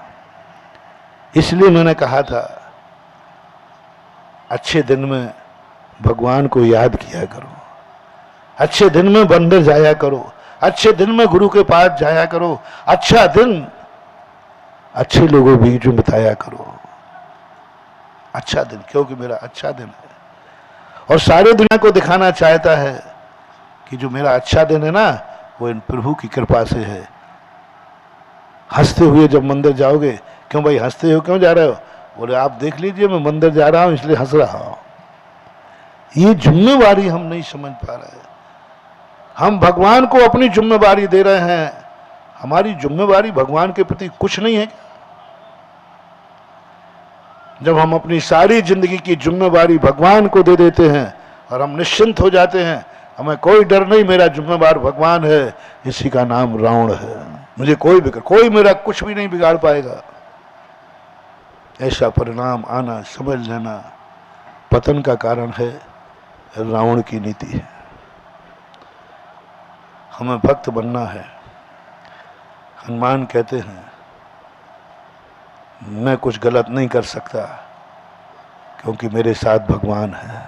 इसलिए मैंने कहा था अच्छे दिन में भगवान को याद किया करो, अच्छे दिन में मंदिर जाया करो, अच्छे दिन में गुरु के पास जाया करो, अच्छा दिन अच्छे लोगों बीच में बिताया करो। अच्छा दिन, क्योंकि मेरा अच्छा दिन है और सारे दुनिया को दिखाना चाहता है कि जो मेरा अच्छा दिन है ना, वो इन प्रभु की कृपा से है। हंसते हुए जब मंदिर जाओगे, क्यों भाई हंसते हो, क्यों जा रहे हो? बोले आप देख लीजिए मैं मंदिर जा रहा हूं इसलिए हंस रहा हूं। ये जिम्मेवारी हम नहीं समझ पा रहे। हम भगवान को अपनी जिम्मेवारी दे रहे हैं, हमारी जिम्मेवारी भगवान के प्रति कुछ नहीं है। जब हम अपनी सारी जिंदगी की जिम्मेवारी भगवान को दे देते हैं और हम निश्चिंत हो जाते हैं, हमें कोई डर नहीं, मेरा जिम्मेवार भगवान है, इसी का नाम रावण है। मुझे कोई मेरा कुछ भी नहीं बिगाड़ पाएगा। ऐसा परिणाम आना समझ लेना पतन का कारण है, रावण की नीति है। हमें भक्त बनना है। हनुमान कहते हैं मैं कुछ गलत नहीं कर सकता क्योंकि मेरे साथ भगवान है।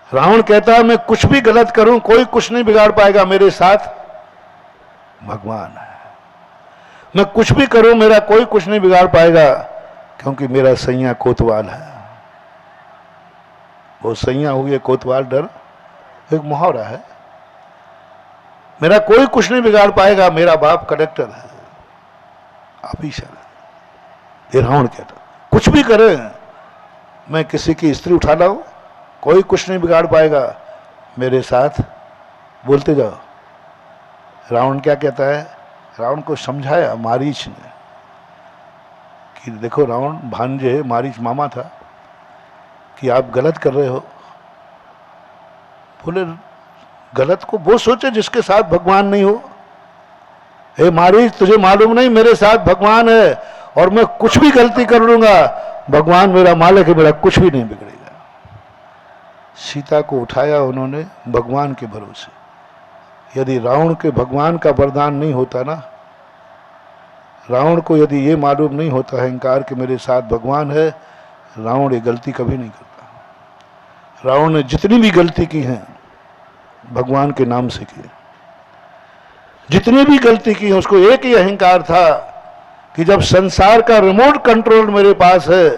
रावण कहता है मैं कुछ भी गलत करूं कोई कुछ नहीं बिगाड़ पाएगा, मेरे साथ भगवान है। मैं कुछ भी करूं मेरा कोई कुछ नहीं बिगाड़ पाएगा क्योंकि मेरा सैया कोतवाल है। वो सैया हुए कोतवाल डर एक मुहावरा है। मेरा कोई कुछ नहीं बिगाड़ पाएगा, मेरा बाप कलेक्टर है, ऑफिसर है। ये रावण कहता कुछ भी करे, मैं किसी की स्त्री उठा लाऊं कोई कुछ नहीं बिगाड़ पाएगा, मेरे साथ बोलते जाओ। रावण क्या कहता है? रावण को समझाया मारीच ने कि देखो रावण भांजे मारीच मामा था कि आप गलत कर रहे हो। बोले गलत को वो सोचे जिसके साथ भगवान नहीं हो। हे मारीच तुझे मालूम नहीं मेरे साथ भगवान है और मैं कुछ भी गलती कर लूंगा, भगवान मेरा मालिक है, मेरा कुछ भी नहीं बिगड़ेगा। सीता को उठाया उन्होंने भगवान के भरोसे। यदि रावण के भगवान का वरदान नहीं होता ना, रावण को यदि ये मालूम नहीं होता अहंकार कि मेरे साथ भगवान है, रावण ये गलती कभी नहीं करता। रावण ने जितनी भी गलती की है भगवान के नाम से की, जितनी भी गलती की है उसको एक ही अहंकार था कि जब संसार का रिमोट कंट्रोल मेरे पास है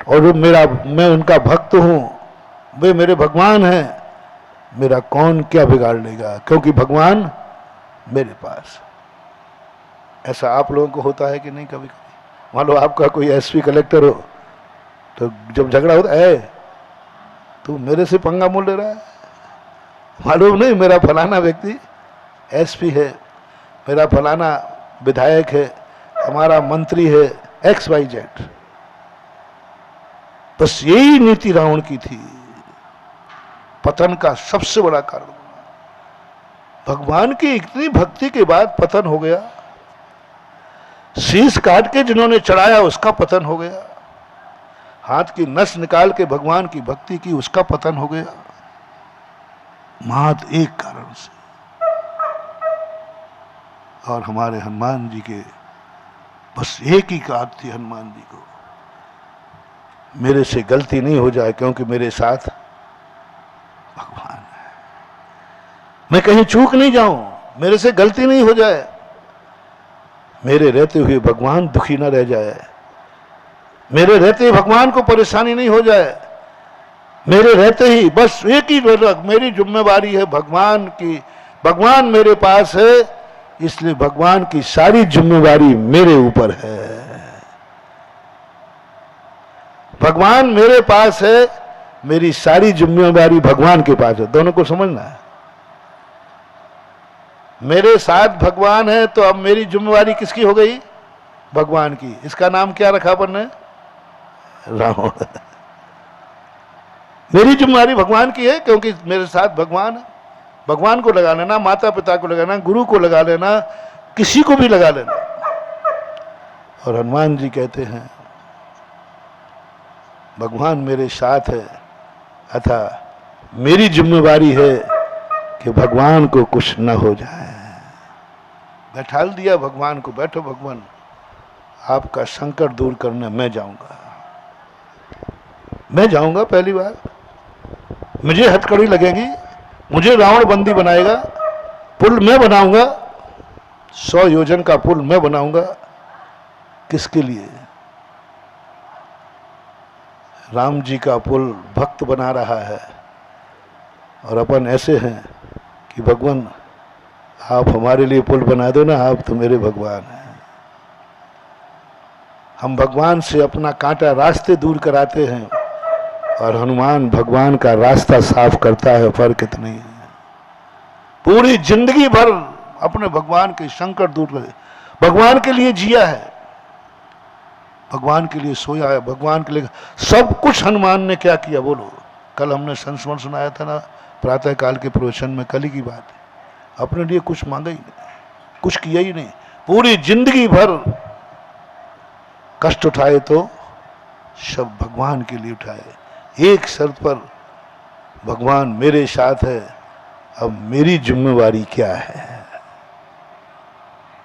और मैं उनका भक्त हूं, वे मेरे भगवान हैं, मेरा कौन क्या बिगाड़ लेगा क्योंकि भगवान मेरे पास। ऐसा आप लोगों को होता है कि नहीं? कभी कभी मान लो आपका कोई एसपी कलेक्टर हो, तो जब झगड़ा होता है तू मेरे से पंगा मोल ले रहा है, मालूम नहीं मेरा फलाना व्यक्ति एसपी है, मेरा फलाना विधायक है, हमारा मंत्री है, XYZ। बस यही नीति रावण की थी, पतन का सबसे बड़ा कारण। भगवान की इतनी भक्ति के बाद पतन हो गया, शीश काट के जिन्होंने चढ़ाया उसका पतन हो गया, हाथ की नस निकाल के भगवान की भक्ति की उसका पतन हो गया, मात्र एक कारण से। और हमारे हनुमान जी के बस एक ही बात थी, हनुमान जी को मेरे से गलती नहीं हो जाए, क्योंकि मेरे साथ भगवान है, मैं कहीं चूक नहीं जाऊं, मेरे से गलती नहीं हो जाए, मेरे रहते हुए भगवान दुखी न रह जाए, मेरे रहते भगवान को परेशानी नहीं हो जाए, मेरे रहते ही बस एक ही मेरी जिम्मेवारी है भगवान की, भगवान मेरे पास है, इसलिए भगवान की सारी जिम्मेवारी मेरे ऊपर है। भगवान मेरे पास है, मेरी सारी जिम्मेवारी भगवान के पास है। दोनों को समझना है। मेरे साथ भगवान है तो अब मेरी जिम्मेवारी किसकी हो गई? भगवान की। इसका नाम क्या रखा अपन ने? रावण। मेरी जिम्मेवारी भगवान की है क्योंकि मेरे साथ भगवान है। भगवान को लगा लेना, माता पिता को लगा लेना, गुरु को लगा लेना, किसी को भी लगा लेना। और हनुमान जी कहते हैं भगवान मेरे साथ है, अतः मेरी जिम्मेवारी है कि भगवान को कुछ न हो जाए। बैठाल दिया भगवान को, बैठो भगवान, आपका संकट दूर करने मैं जाऊंगा। मैं जाऊंगा, पहली बार मुझे हथकड़ी लगेगी, मुझे रावण बंदी बनाएगा, पुल मैं बनाऊंगा, 100 योजन का पुल मैं बनाऊंगा। किसके लिए? राम जी का पुल भक्त बना रहा है और अपन ऐसे हैं कि भगवान आप हमारे लिए पुल बना दो ना, आप तो मेरे भगवान हैं। हम भगवान से अपना कांटा रास्ते दूर कराते हैं और हनुमान भगवान का रास्ता साफ करता है। फर्क इतना ही है। पूरी जिंदगी भर अपने भगवान के संकट दूर करे, भगवान के लिए जिया है, भगवान के लिए सोया है, भगवान के लिए सब कुछ। हनुमान ने क्या किया बोलो? कल हमने संस्मरण सुनाया था ना, प्रातः काल के प्रवचन में, कल की बात है। अपने लिए कुछ मांगा ही नहीं, कुछ किया ही नहीं, पूरी जिंदगी भर कष्ट उठाए तो सब भगवान के लिए उठाए। एक शर्त पर, भगवान मेरे साथ है, अब मेरी जिम्मेवारी क्या है?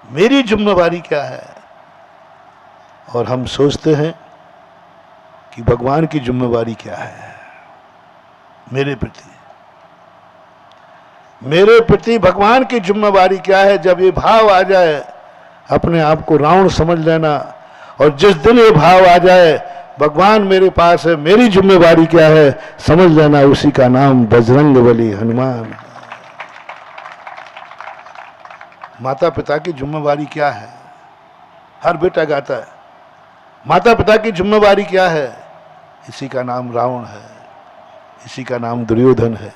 मेरी जिम्मेवारी क्या है? और हम सोचते हैं कि भगवान की जिम्मेवारी क्या है मेरे प्रति? मेरे प्रति भगवान की जिम्मेवारी क्या है? जब ये भाव आ जाए, अपने आप को रावण समझ लेना, और जिस दिन ये भाव आ जाए भगवान मेरे पास है, मेरी जिम्मेवारी क्या है, समझ लेना उसी का नाम बजरंगबली हनुमान। माता पिता की जिम्मेवारी क्या है? हर बेटा गाता है, माता पिता की जिम्मेवारी क्या है? इसी का नाम रावण है, इसी का नाम दुर्योधन है।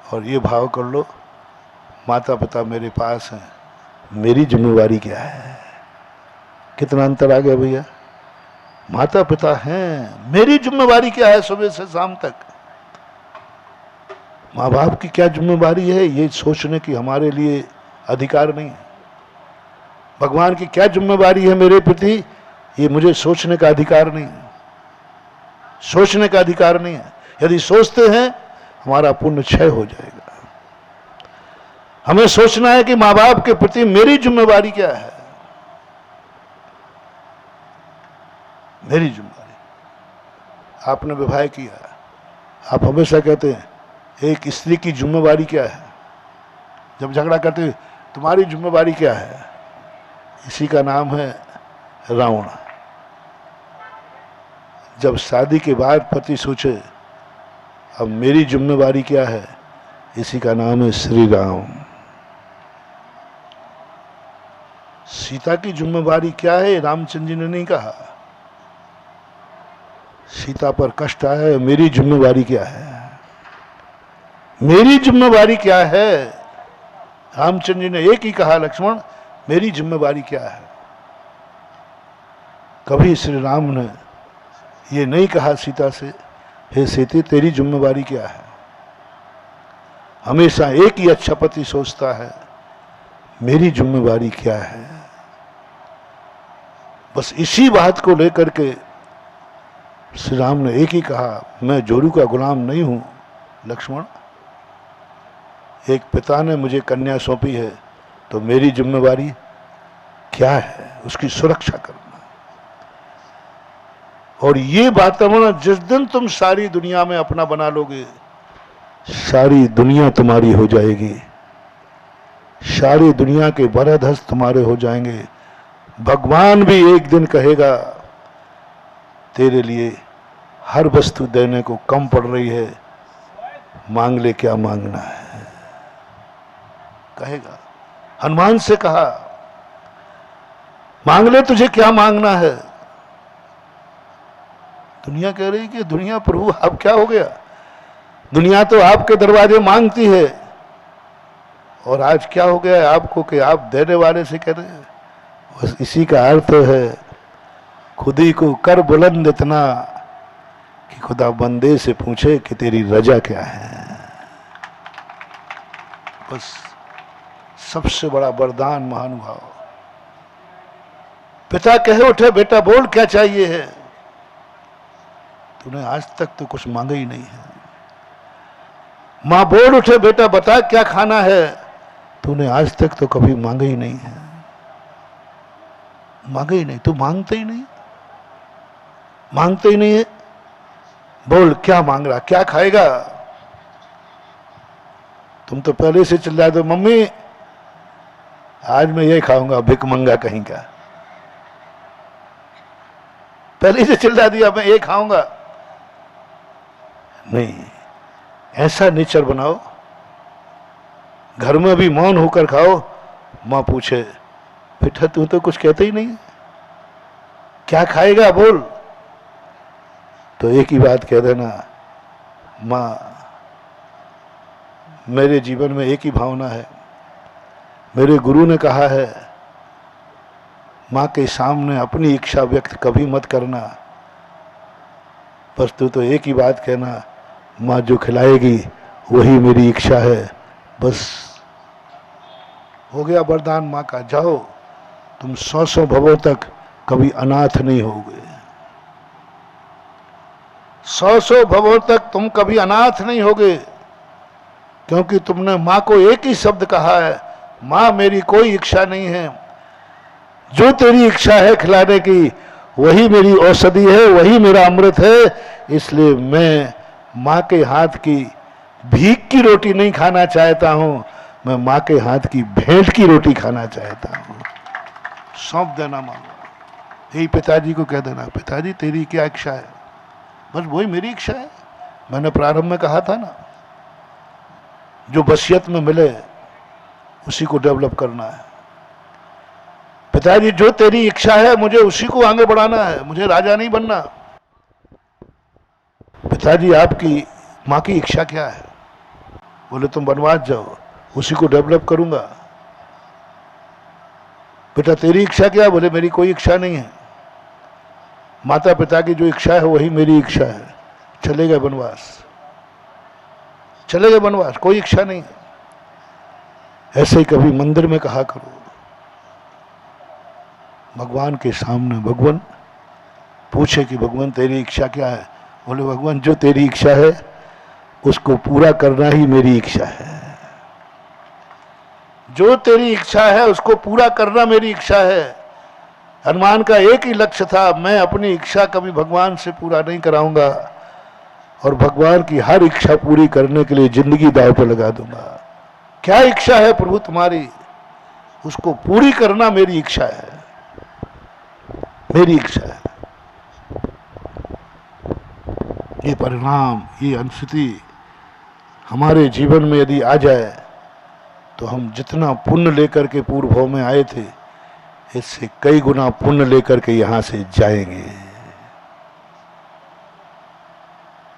और ये भाव कर लो, माता पिता मेरे पास हैं, मेरी जिम्मेवारी क्या है? कितना अंतर आ गया भैया। माता पिता हैं, मेरी जिम्मेवारी क्या है? सुबह से शाम तक माँ बाप की क्या जिम्मेवारी है, ये सोचने की हमारे लिए अधिकार नहीं है। भगवान की क्या जिम्मेवारी है मेरे प्रति, ये मुझे सोचने का अधिकार नहीं है, सोचने का अधिकार नहीं है। यदि सोचते हैं हमारा पुण्य क्षय हो जाएगा। हमें सोचना है कि माँ बाप के प्रति मेरी जिम्मेवारी क्या है। मेरी जिम्मेवारी, आपने विवाह किया, आप हमेशा कहते हैं एक स्त्री की जिम्मेवारी क्या है? जब झगड़ा करते हैं तुम्हारी जिम्मेवारी क्या है? इसी का नाम है रावण। जब शादी के बाद पति सोचे अब मेरी जिम्मेवारी क्या है, इसी का नाम है श्री राम। सीता की जिम्मेवारी क्या है, रामचंद्र जी ने नहीं कहा। सीता पर कष्ट आया है, मेरी जिम्मेवारी क्या है, मेरी जिम्मेवारी क्या है। रामचंद्र जी ने एक ही कहा, लक्ष्मण मेरी जिम्मेवारी क्या है। कभी श्री राम ने ये नहीं कहा सीता से, हे सीते तेरी जिम्मेवारी क्या है। हमेशा एक ही अच्छा पति सोचता है, मेरी जिम्मेवारी क्या है। बस इसी बात को लेकर के श्री राम ने एक ही कहा, मैं जोरू का गुलाम नहीं हूं लक्ष्मण। एक पिता ने मुझे कन्या सौंपी है, तो मेरी जिम्मेवारी क्या है, उसकी सुरक्षा करना। और ये वातावरण जिस दिन तुम सारी दुनिया में अपना बना लोगे, सारी दुनिया तुम्हारी हो जाएगी, सारी दुनिया के वरदहस्त तुम्हारे हो जाएंगे। भगवान भी एक दिन कहेगा तेरे लिए हर वस्तु देने को कम पड़ रही है, मांग ले क्या मांगना है, कहेगा। हनुमान से कहा, मांग ले तुझे क्या मांगना है। दुनिया कह रही कि दुनिया प्रभु अब क्या हो गया, दुनिया तो आपके दरवाजे मांगती है, और आज क्या हो गया है आपको कि आप देने वाले से कह रहे हैं। बस इसी का अर्थ है, खुद ही को कर बुलंद इतना कि खुदा बंदे से पूछे कि तेरी रजा क्या है। बस सबसे बड़ा वरदान महानुभाव। पिता कहे उठे, बेटा बोल क्या चाहिए है। तूने आज तक तो कुछ मांगा ही नहीं है। मां बोल उठे, बेटा बता क्या खाना है। तूने आज तक तो कभी मांगा ही नहीं है, मांगा ही नहीं, तू मांगते ही नहीं, मांगते ही नहीं है। बोल क्या मांग रहा, क्या खाएगा। तुम तो पहले से चिल्ला दो, मम्मी आज मैं ये खाऊंगा, भिकमंगा कहीं का। पहले से चिल्ला दिया मैं ये खाऊंगा। नहीं, ऐसा नेचर बनाओ, घर में भी मौन होकर खाओ। मां पूछे, बेटा तू तो कुछ कहते ही नहीं, क्या खाएगा बोल। तो एक ही बात कह देना, मां मेरे जीवन में एक ही भावना है, मेरे गुरु ने कहा है मां के सामने अपनी इच्छा व्यक्त कभी मत करना। बस तू तो एक ही बात कहना, मां जो खिलाएगी वही मेरी इच्छा है। बस हो गया वरदान मां का। जाओ तुम 100 भवों तक कभी अनाथ नहीं होगे, 100 भवों तक तुम कभी अनाथ नहीं होगे, क्योंकि तुमने मां को एक ही शब्द कहा है, मां मेरी कोई इच्छा नहीं है, जो तेरी इच्छा है खिलाने की वही मेरी औषधि है, वही मेरा अमृत है। इसलिए मैं मां के हाथ की भीख की रोटी नहीं खाना चाहता हूं, मैं मां के हाथ की भेंट की रोटी खाना चाहता हूं। सौंप देना मां, यही पिताजी को कह देना, पिताजी तेरी क्या इच्छा है, बस वही मेरी इच्छा है। मैंने प्रारंभ में कहा था ना, जो वसीयत में मिले उसी को डेवलप करना है। पिताजी जो तेरी इच्छा है मुझे उसी को आगे बढ़ाना है, मुझे राजा नहीं बनना। पिताजी आपकी मां की इच्छा क्या है। बोले तुम वनवास जाओ, उसी को डेवलप करूंगा। बेटा तेरी इच्छा क्या। बोले मेरी कोई इच्छा नहीं है, माता पिता की जो इच्छा है वही मेरी इच्छा है। चले गए वनवास, चले गए वनवास, कोई इच्छा नहीं है। ऐसे ही कभी मंदिर में कहा करो, भगवान के सामने भगवान पूछे कि भगवान तेरी इच्छा क्या है। बोले भगवान जो तेरी इच्छा है उसको पूरा करना ही मेरी इच्छा है, जो तेरी इच्छा है उसको पूरा करना मेरी इच्छा है। हनुमान का एक ही लक्ष्य था, मैं अपनी इच्छा कभी भगवान से पूरा नहीं कराऊंगा और भगवान की हर इच्छा पूरी करने के लिए जिंदगी दांव पर लगा दूंगा। क्या इच्छा है प्रभु तुम्हारी, उसको पूरी करना मेरी इच्छा है, मेरी इच्छा है। ये परिणाम, ये अनुस्थिति हमारे जीवन में यदि आ जाए तो हम जितना पुण्य लेकर के पूर्व भाव में आए थे, इससे कई गुना पुण्य लेकर के यहां से जाएंगे।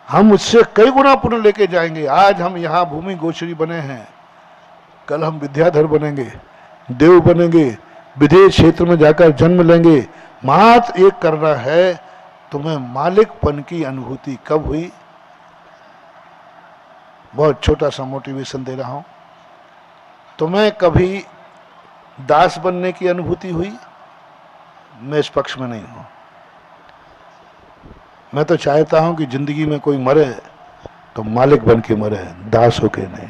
हम उससे कई गुना पुण्य लेके जाएंगे। आज हम यहां भूमि गोचरी बने हैं, कल हम विद्याधर बनेंगे, देव बनेंगे, विदेश क्षेत्र में जाकर जन्म लेंगे। मात्र एक करना है, तुम्हें मालिकपन की अनुभूति कब हुई? बहुत छोटा सा मोटिवेशन दे रहा हूं। तुम्हें कभी दास बनने की अनुभूति हुई? मैं इस पक्ष में नहीं हूं। मैं तो चाहता हूं कि जिंदगी में कोई मरे तो मालिक बन के मरे, दास होके नहीं।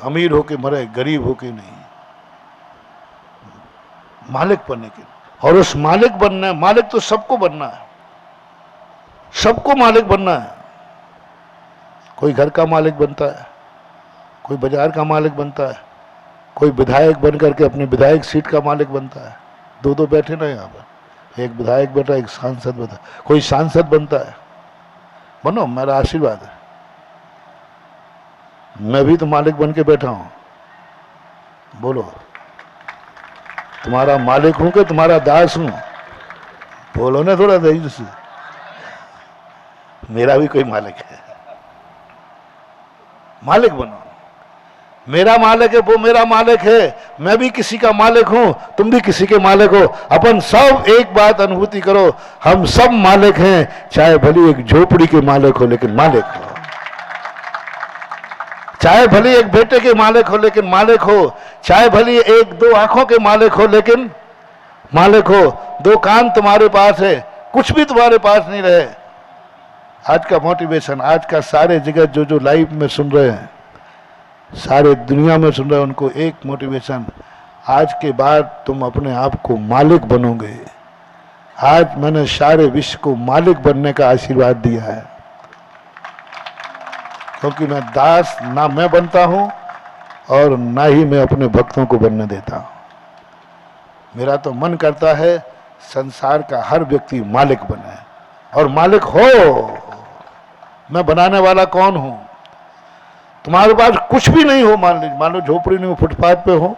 अमीर होके मरे, गरीब होके नहीं, मालिक बनने के। और उस मालिक बनना है, मालिक तो सबको बनना है, सबको मालिक बनना है। कोई घर का मालिक बनता है, कोई बाजार का मालिक बनता है, कोई विधायक बन करके अपने विधायक सीट का मालिक बनता है। दो दो बैठे ना यहाँ पर, एक विधायक बैठा, एक सांसद बैठा, कोई सांसद बनता है। बनो, मेरा आशीर्वाद है। मैं भी तो मालिक बन के बैठा हूं। बोलो, तुम्हारा मालिक हूं कि तुम्हारा दास हूं? बोलो ना थोड़ा धैर्य से। मेरा भी कोई मालिक है। मालिक बनो। मेरा मालिक है, वो मेरा मालिक है, मैं भी किसी का मालिक हूं, तुम भी किसी के मालिक हो। अपन सब एक बात अनुभूति करो, हम सब मालिक हैं, चाहे भली एक झोपड़ी के मालिक हो लेकिन मालिक हो, चाहे भली एक बेटे के मालिक हो लेकिन मालिक हो, चाहे भली एक दो आंखों के मालिक हो लेकिन मालिक हो। दो कान तुम्हारे पास है, कुछ भी तुम्हारे पास नहीं रहे। आज का मोटिवेशन, आज का सारे जगत जो लाइव में सुन रहे हैं, सारे दुनिया में सुन रहे हैं, उनको एक मोटिवेशन, आज के बाद तुम अपने आप को मालिक बनोगे। आज मैंने सारे विश्व को मालिक बनने का आशीर्वाद दिया है, क्योंकि मैं दास ना मैं बनता हूं और ना ही मैं अपने भक्तों को बनने देता हूं। मेरा तो मन करता है संसार का हर व्यक्ति मालिक बने, और मालिक हो। मैं बनाने वाला कौन हूं? तुम्हारे पास कुछ भी नहीं हो, मान लो झोपड़ी में फुटपाथ पे हो,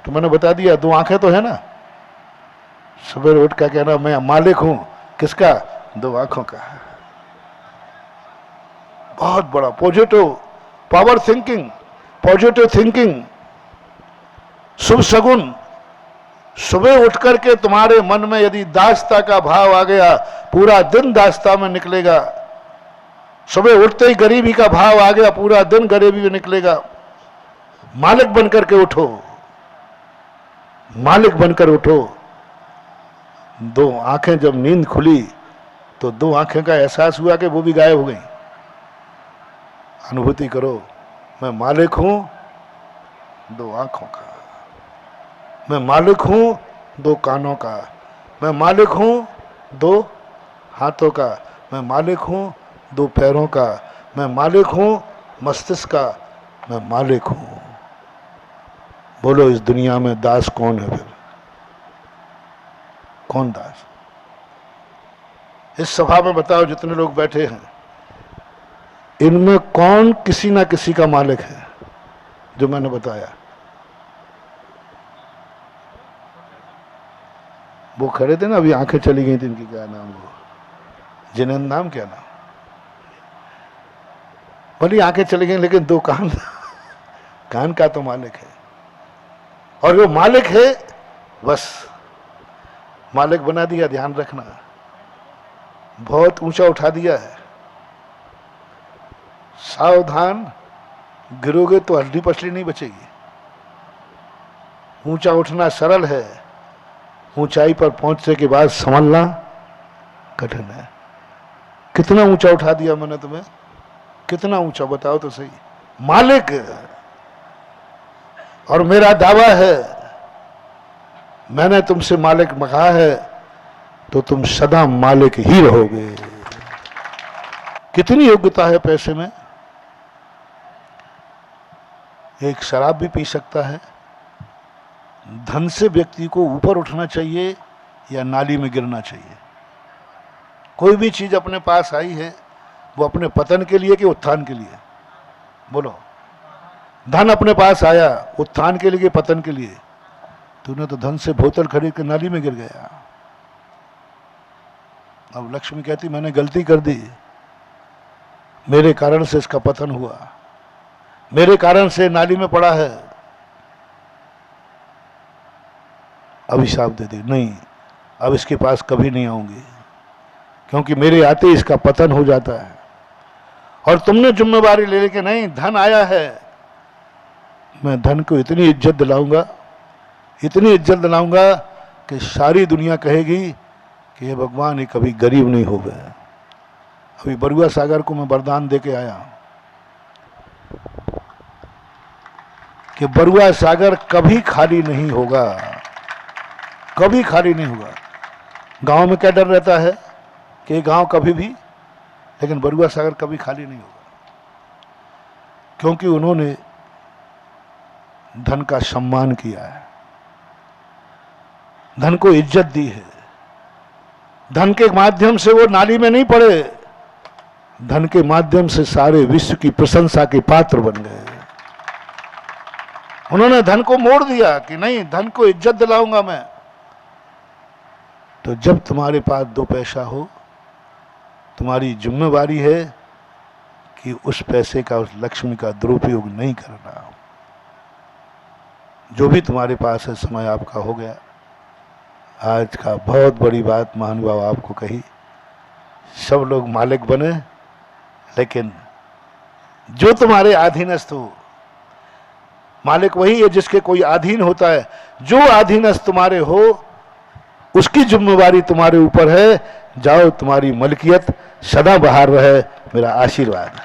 तो मैंने बता दिया, दो आंखें तो है ना। सुबह उठ कर कहना मैं मालिक हूं, किसका? दो आंखों का। बहुत बड़ा positive power thinking, positive thinking, शुभ सगुन। सुबह उठ करके तुम्हारे मन में यदि दासता का भाव आ गया, पूरा दिन दासता में निकलेगा। सुबह उठते ही गरीबी का भाव आ गया, पूरा दिन गरीबी में निकलेगा। मालिक बनकर के उठो, मालिक बनकर उठो। दो आंखें जब नींद खुली तो दो आंखें का एहसास हुआ कि वो भी गायब हो गई। अनुभूति करो, मैं मालिक हूं दो आंखों का, मैं मालिक हूं दो कानों का, मैं मालिक हूं दो हाथों का, मैं मालिक हूं दो पैरों का, मैं मालिक हूं मस्तिष्क का, मैं मालिक हूं। बोलो, इस दुनिया में दास कौन है? फिर कौन दास? इस सभा में बताओ, जितने लोग बैठे हैं, इनमें कौन किसी ना किसी का मालिक है? जो मैंने बताया, वो खड़े थे ना, अभी आंखें चली गई थी इनकी, क्या नाम वो, जिनेंद्र नाम, क्या नाम? भली आंखें चली गई लेकिन दो कान कान का तो मालिक है। और वो मालिक है, बस मालिक बना दिया। ध्यान रखना, बहुत ऊंचा उठा दिया है। सावधान, गिरोगे तो हड्डी पसली नहीं बचेगी। ऊंचा उठना सरल है, ऊंचाई पर पहुंचने के बाद संभलना कठिन है। कितना ऊंचा उठा दिया मैंने तुम्हें, कितना ऊंचा बताओ तो सही। मालिक, और मेरा दावा है, मैंने तुमसे मालिक कहा है तो तुम सदा मालिक ही रहोगे। कितनी योग्यता है पैसे में? एक शराब भी पी सकता है। धन से व्यक्ति को ऊपर उठना चाहिए या नाली में गिरना चाहिए? कोई भी चीज अपने पास आई है, वो अपने पतन के लिए कि उत्थान के लिए? बोलो। धन अपने पास आया उत्थान के लिए कि पतन के लिए? तूने तो धन से बोतल खरीद के नाली में गिर गया। अब लक्ष्मी कहती मैंने गलती कर दी, मेरे कारण से इसका पतन हुआ, मेरे कारण से नाली में पड़ा है। अभिशाप दे दी, नहीं अब इसके पास कभी नहीं आऊंगी, क्योंकि मेरे आते इसका पतन हो जाता है। और तुमने जिम्मेवारी ले लेके नहीं, धन आया है, मैं धन को इतनी इज्जत दिलाऊंगा, इतनी इज्जत दिलाऊंगा कि सारी दुनिया कहेगी कि ये भगवान ये कभी गरीब नहीं हो गए। अभी बरुआ सागर को मैं वरदान दे के आया कि बरुआ सागर कभी खाली नहीं होगा, कभी खाली नहीं होगा। गांव में क्या डर रहता है कि गांव कभी भी, लेकिन बरुआ सागर कभी खाली नहीं होगा, क्योंकि उन्होंने धन का सम्मान किया है, धन को इज्जत दी है। धन के माध्यम से वो नाली में नहीं पड़े, धन के माध्यम से सारे विश्व की प्रशंसा के पात्र बन गए। उन्होंने धन को मोड़ दिया कि नहीं, धन को इज्जत दिलाऊंगा मैं। तो जब तुम्हारे पास 2 पैसा हो, तुम्हारी जिम्मेवारी है कि उस पैसे का, उस लक्ष्मी का दुरुपयोग नहीं करना। जो भी तुम्हारे पास है, समय आपका हो गया। आज का बहुत बड़ी बात महानुभाव आपको कही, सब लोग मालिक बने, लेकिन जो तुम्हारे अधीनस्थ हो, मालिक वही है जिसके कोई अधीन होता है। जो अधीनस्थ तुम्हारे हो उसकी जिम्मेवारी तुम्हारे ऊपर है। जाओ, तुम्हारी मलकियत सदा बहार रहे, मेरा आशीर्वाद।